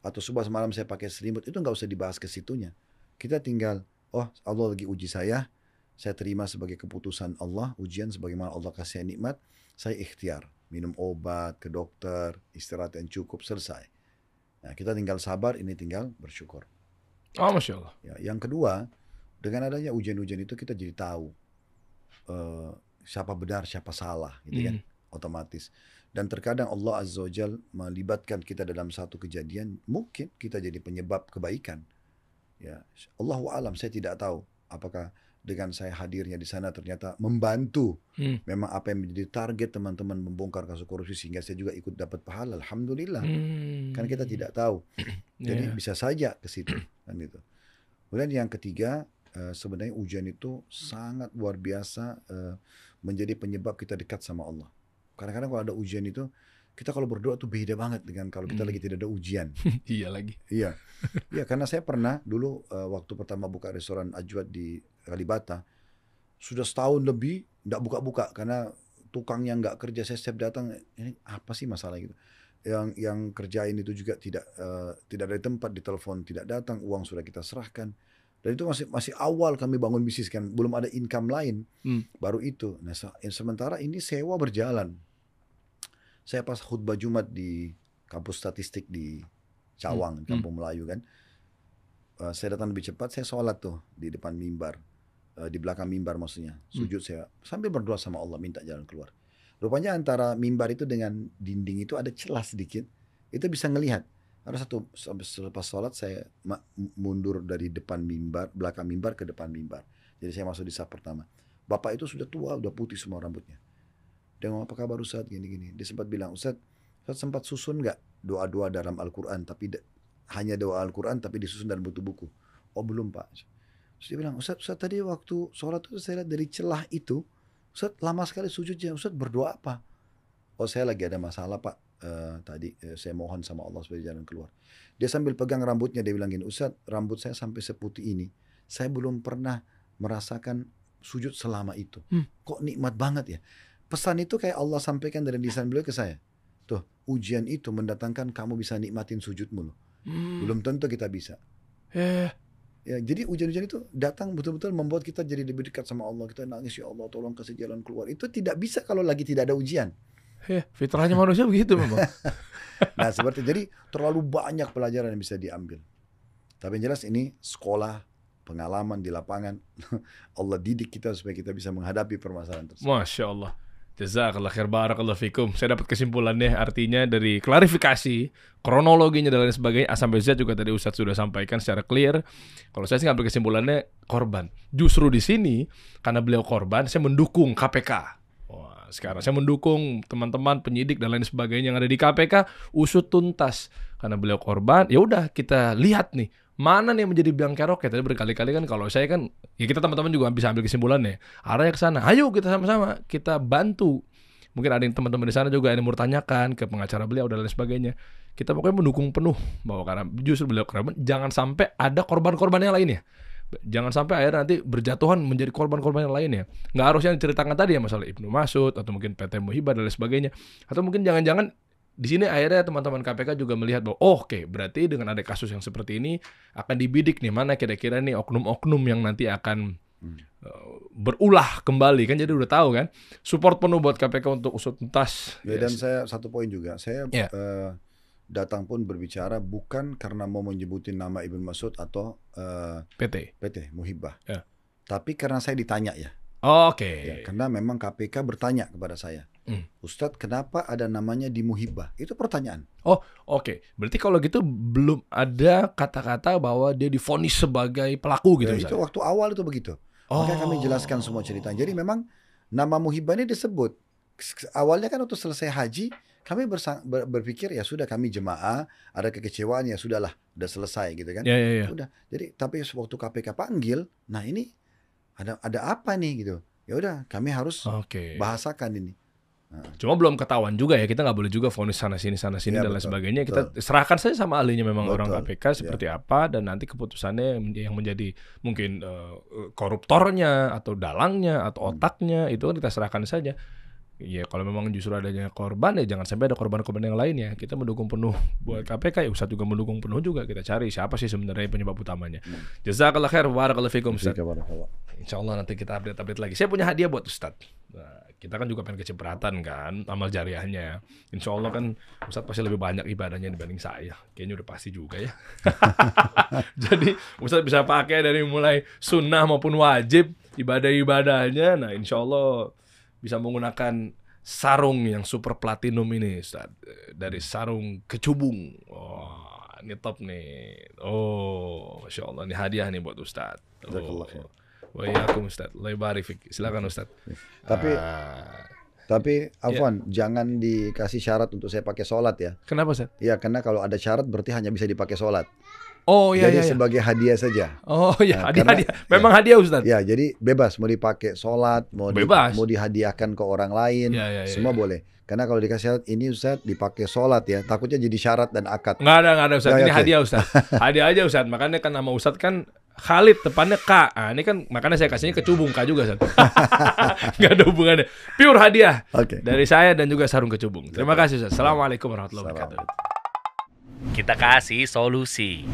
Atau coba semalam saya pakai selimut. Itu nggak usah dibahas ke situnya. Kita tinggal, oh Allah lagi uji saya terima sebagai keputusan Allah, ujian sebagaimana Allah kasih nikmat, saya ikhtiar, minum obat, ke dokter, istirahat yang cukup, selesai. Nah, kita tinggal sabar, ini tinggal bersyukur. Oh, Masya Allah. Ya, yang kedua, dengan adanya ujian-ujian itu kita jadi tahu siapa benar, siapa salah, gitu kan, otomatis. Dan terkadang Allah Azza wa Jal melibatkan kita dalam satu kejadian, mungkin kita jadi penyebab kebaikan. Ya, Allahu a'lam, saya tidak tahu apakah dengan saya hadirnya di sana ternyata membantu memang apa yang menjadi target teman-teman membongkar kasus korupsi sehingga saya juga ikut dapat pahala. Alhamdulillah. Kan kita tidak tahu. Jadi bisa saja ke situ kan itu. Kemudian yang ketiga, sebenarnya ujian itu sangat luar biasa menjadi penyebab kita dekat sama Allah. Kadang-kadang kalau ada ujian itu kita kalau berdoa tuh beda banget dengan kalau kita lagi tidak ada ujian. Iya lagi. Iya. Iya, karena saya pernah dulu waktu pertama buka restoran Ajwad di Kalibata, sudah setahun lebih nggak buka-buka karena tukangnya nggak kerja. Saya setiap datang, ini apa sih masalah gitu. Yang kerjain itu juga tidak ada di tempat, di telepon tidak datang, uang sudah kita serahkan. Dan itu masih awal kami bangun bisnis kan, belum ada income lain. Baru itu. Nah, sementara ini sewa berjalan. Saya pas khutbah Jumat di kampus statistik di Cawang, Kampung Melayu kan. Saya datang lebih cepat, saya sholat tuh di depan mimbar. Di belakang mimbar maksudnya. Sujud saya sambil berdoa sama Allah minta jalan keluar. Rupanya antara mimbar itu dengan dinding itu ada celah sedikit. Itu bisa ngelihat. Ada satu, pas sholat saya mundur dari depan mimbar, belakang mimbar ke depan mimbar. Jadi saya masuk di saf pertama. Bapak itu sudah tua, udah putih semua rambutnya. Dia ngomong, apa kabar Ustaz? Gini-gini. Dia sempat bilang, Ustaz sempat susun nggak doa-doa dalam Al-Quran, tapi hanya doa Al-Quran tapi disusun dalam buku-buku? Oh belum Pak. Terus dia bilang, Ustaz tadi waktu sholat itu saya lihat dari celah itu, Ustaz lama sekali sujudnya, Ustaz berdoa apa? Oh saya lagi ada masalah Pak, tadi saya mohon sama Allah supaya jalan keluar. Dia sambil pegang rambutnya, dia bilang gini, Ustaz rambut saya sampai seputih ini, saya belum pernah merasakan sujud selama itu. Kok nikmat banget ya. Pesan itu kayak Allah sampaikan dari lisan beliau ke saya. Tuh, ujian itu mendatangkan kamu bisa nikmatin sujudmu loh. Belum tentu kita bisa. Ya, jadi ujian-ujian itu datang betul-betul membuat kita jadi lebih dekat sama Allah. Kita nangis, ya Allah tolong kasih jalan keluar. Itu tidak bisa kalau lagi tidak ada ujian. Fitrahnya manusia begitu memang. Nah seperti jadi terlalu banyak pelajaran yang bisa diambil. Tapi yang jelas ini sekolah, pengalaman di lapangan. Allah didik kita supaya kita bisa menghadapi permasalahan tersebut. Masya Allah. Jazakallah khair, barakallahu fikum. Saya dapat kesimpulannya, artinya dari klarifikasi, kronologinya dan lain sebagainya, A sampai Z juga tadi Ustadz sudah sampaikan secara clear. Kalau saya sih ngambil kesimpulannya korban. Justru di sini, karena beliau korban, saya mendukung KPK. Wah, sekarang saya mendukung teman-teman penyidik dan lain sebagainya yang ada di KPK usut tuntas. Karena beliau korban, ya udah kita lihat nih, mana nih yang menjadi biang kerok ya. Tadi berkali-kali kan kalau saya kan, ya kita teman-teman juga bisa ambil kesimpulannya. Arahnya ke sana. Ayo kita sama-sama kita bantu. Mungkin ada yang teman-teman di sana juga yang mau tanyakan ke pengacara beliau dan lain sebagainya. Kita pokoknya mendukung penuh bahwa karena justru beliau korban, jangan sampai ada korban-korban yang lainnya. Jangan sampai akhirnya nanti berjatuhan menjadi korban-korban yang lainnya. Nggak harus yang diceritakan tadi ya, masalah Ibnu Mas'ud atau mungkin PT Muhibah dan lain sebagainya. Atau mungkin jangan-jangan di sini akhirnya teman-teman KPK juga melihat bahwa oke, berarti dengan ada kasus yang seperti ini akan dibidik nih mana kira-kira nih oknum-oknum yang nanti akan berulah kembali kan. Jadi udah tahu kan, support penuh buat KPK untuk usut tuntas. Ya, dan saya satu poin juga, saya datang pun berbicara bukan karena mau menyebutin nama Ibnu Mas'ud atau PT Muhibah, tapi karena saya ditanya ya. Ya, karena memang KPK bertanya kepada saya, Ustadz kenapa ada namanya di Muhibah? Itu pertanyaan. Berarti kalau gitu belum ada kata-kata bahwa dia divonis sebagai pelaku gitu. Ya, itu waktu awal itu begitu. Makanya kami jelaskan semua cerita. Jadi memang nama Muhibah ini disebut. Awalnya kan waktu selesai haji, kami berpikir ya sudah, kami jemaah, ada kekecewaan ya sudahlah, udah selesai gitu kan. Ya. Udah. Jadi tapi waktu KPK panggil, nah ini ada apa nih gitu. Ya udah, kami harus bahasakan ini. Cuma belum ketahuan juga ya, kita nggak boleh juga vonis sana sini ya, dan lain sebagainya. Kita serahkan saja sama ahlinya memang orang KPK seperti ya. Apa, dan nanti keputusannya yang menjadi mungkin koruptornya atau dalangnya atau otaknya itu kan kita serahkan saja. Ya kalau memang justru adanya korban ya jangan sampai ada korban-korban yang lainnya. Kita mendukung penuh buat KPK, ya Ustadz juga mendukung penuh juga. Kita cari siapa sih sebenarnya penyebab utamanya. Jazakallah khair, barakallahu fikum Ustadz. Insyaallah nanti kita update lagi. Saya punya hadiah buat Ustadz. Nah, kita kan juga pengen kecipratan kan amal jariahnya. Insyaallah kan Ustadz pasti lebih banyak ibadahnya dibanding saya. Kayaknya udah pasti juga ya. Jadi Ustadz bisa pakai dari mulai sunnah maupun wajib ibadah-ibadahnya. Nah insyaallah bisa menggunakan sarung yang super platinum ini, Ustaz. Dari sarung kecubung. Ini top nih. Masya Allah, ini hadiah nih buat Ustaz. Waalaikumsalam Ustaz. Lebarifik. Silakan Ustaz. Tapi Afwan, jangan dikasih syarat untuk saya pakai sholat ya. Kenapa Ustaz? Ya karena kalau ada syarat berarti hanya bisa dipakai sholat. Jadi sebagai hadiah saja. Hadiah. Memang hadiah Ustaz. Ya, jadi bebas mau dipakai sholat, mau dihadiahkan ke orang lain, semua boleh. Karena kalau dikasih syarat ini Ustaz dipakai sholat ya, takutnya jadi syarat dan akad. Nggak ada Ustaz. Ini hadiah Ustaz. Hadiah aja Ustaz. Makanya kan nama Ustaz kan Khalid, depannya K. Ini kan makanya saya kasihnya kecubung K juga Ustaz. Nggak ada hubungannya. Pure hadiah dari saya dan juga sarung kecubung. Terima kasih Ustaz. Assalamualaikum warahmatullahi wabarakatuh. Kita kasih solusi.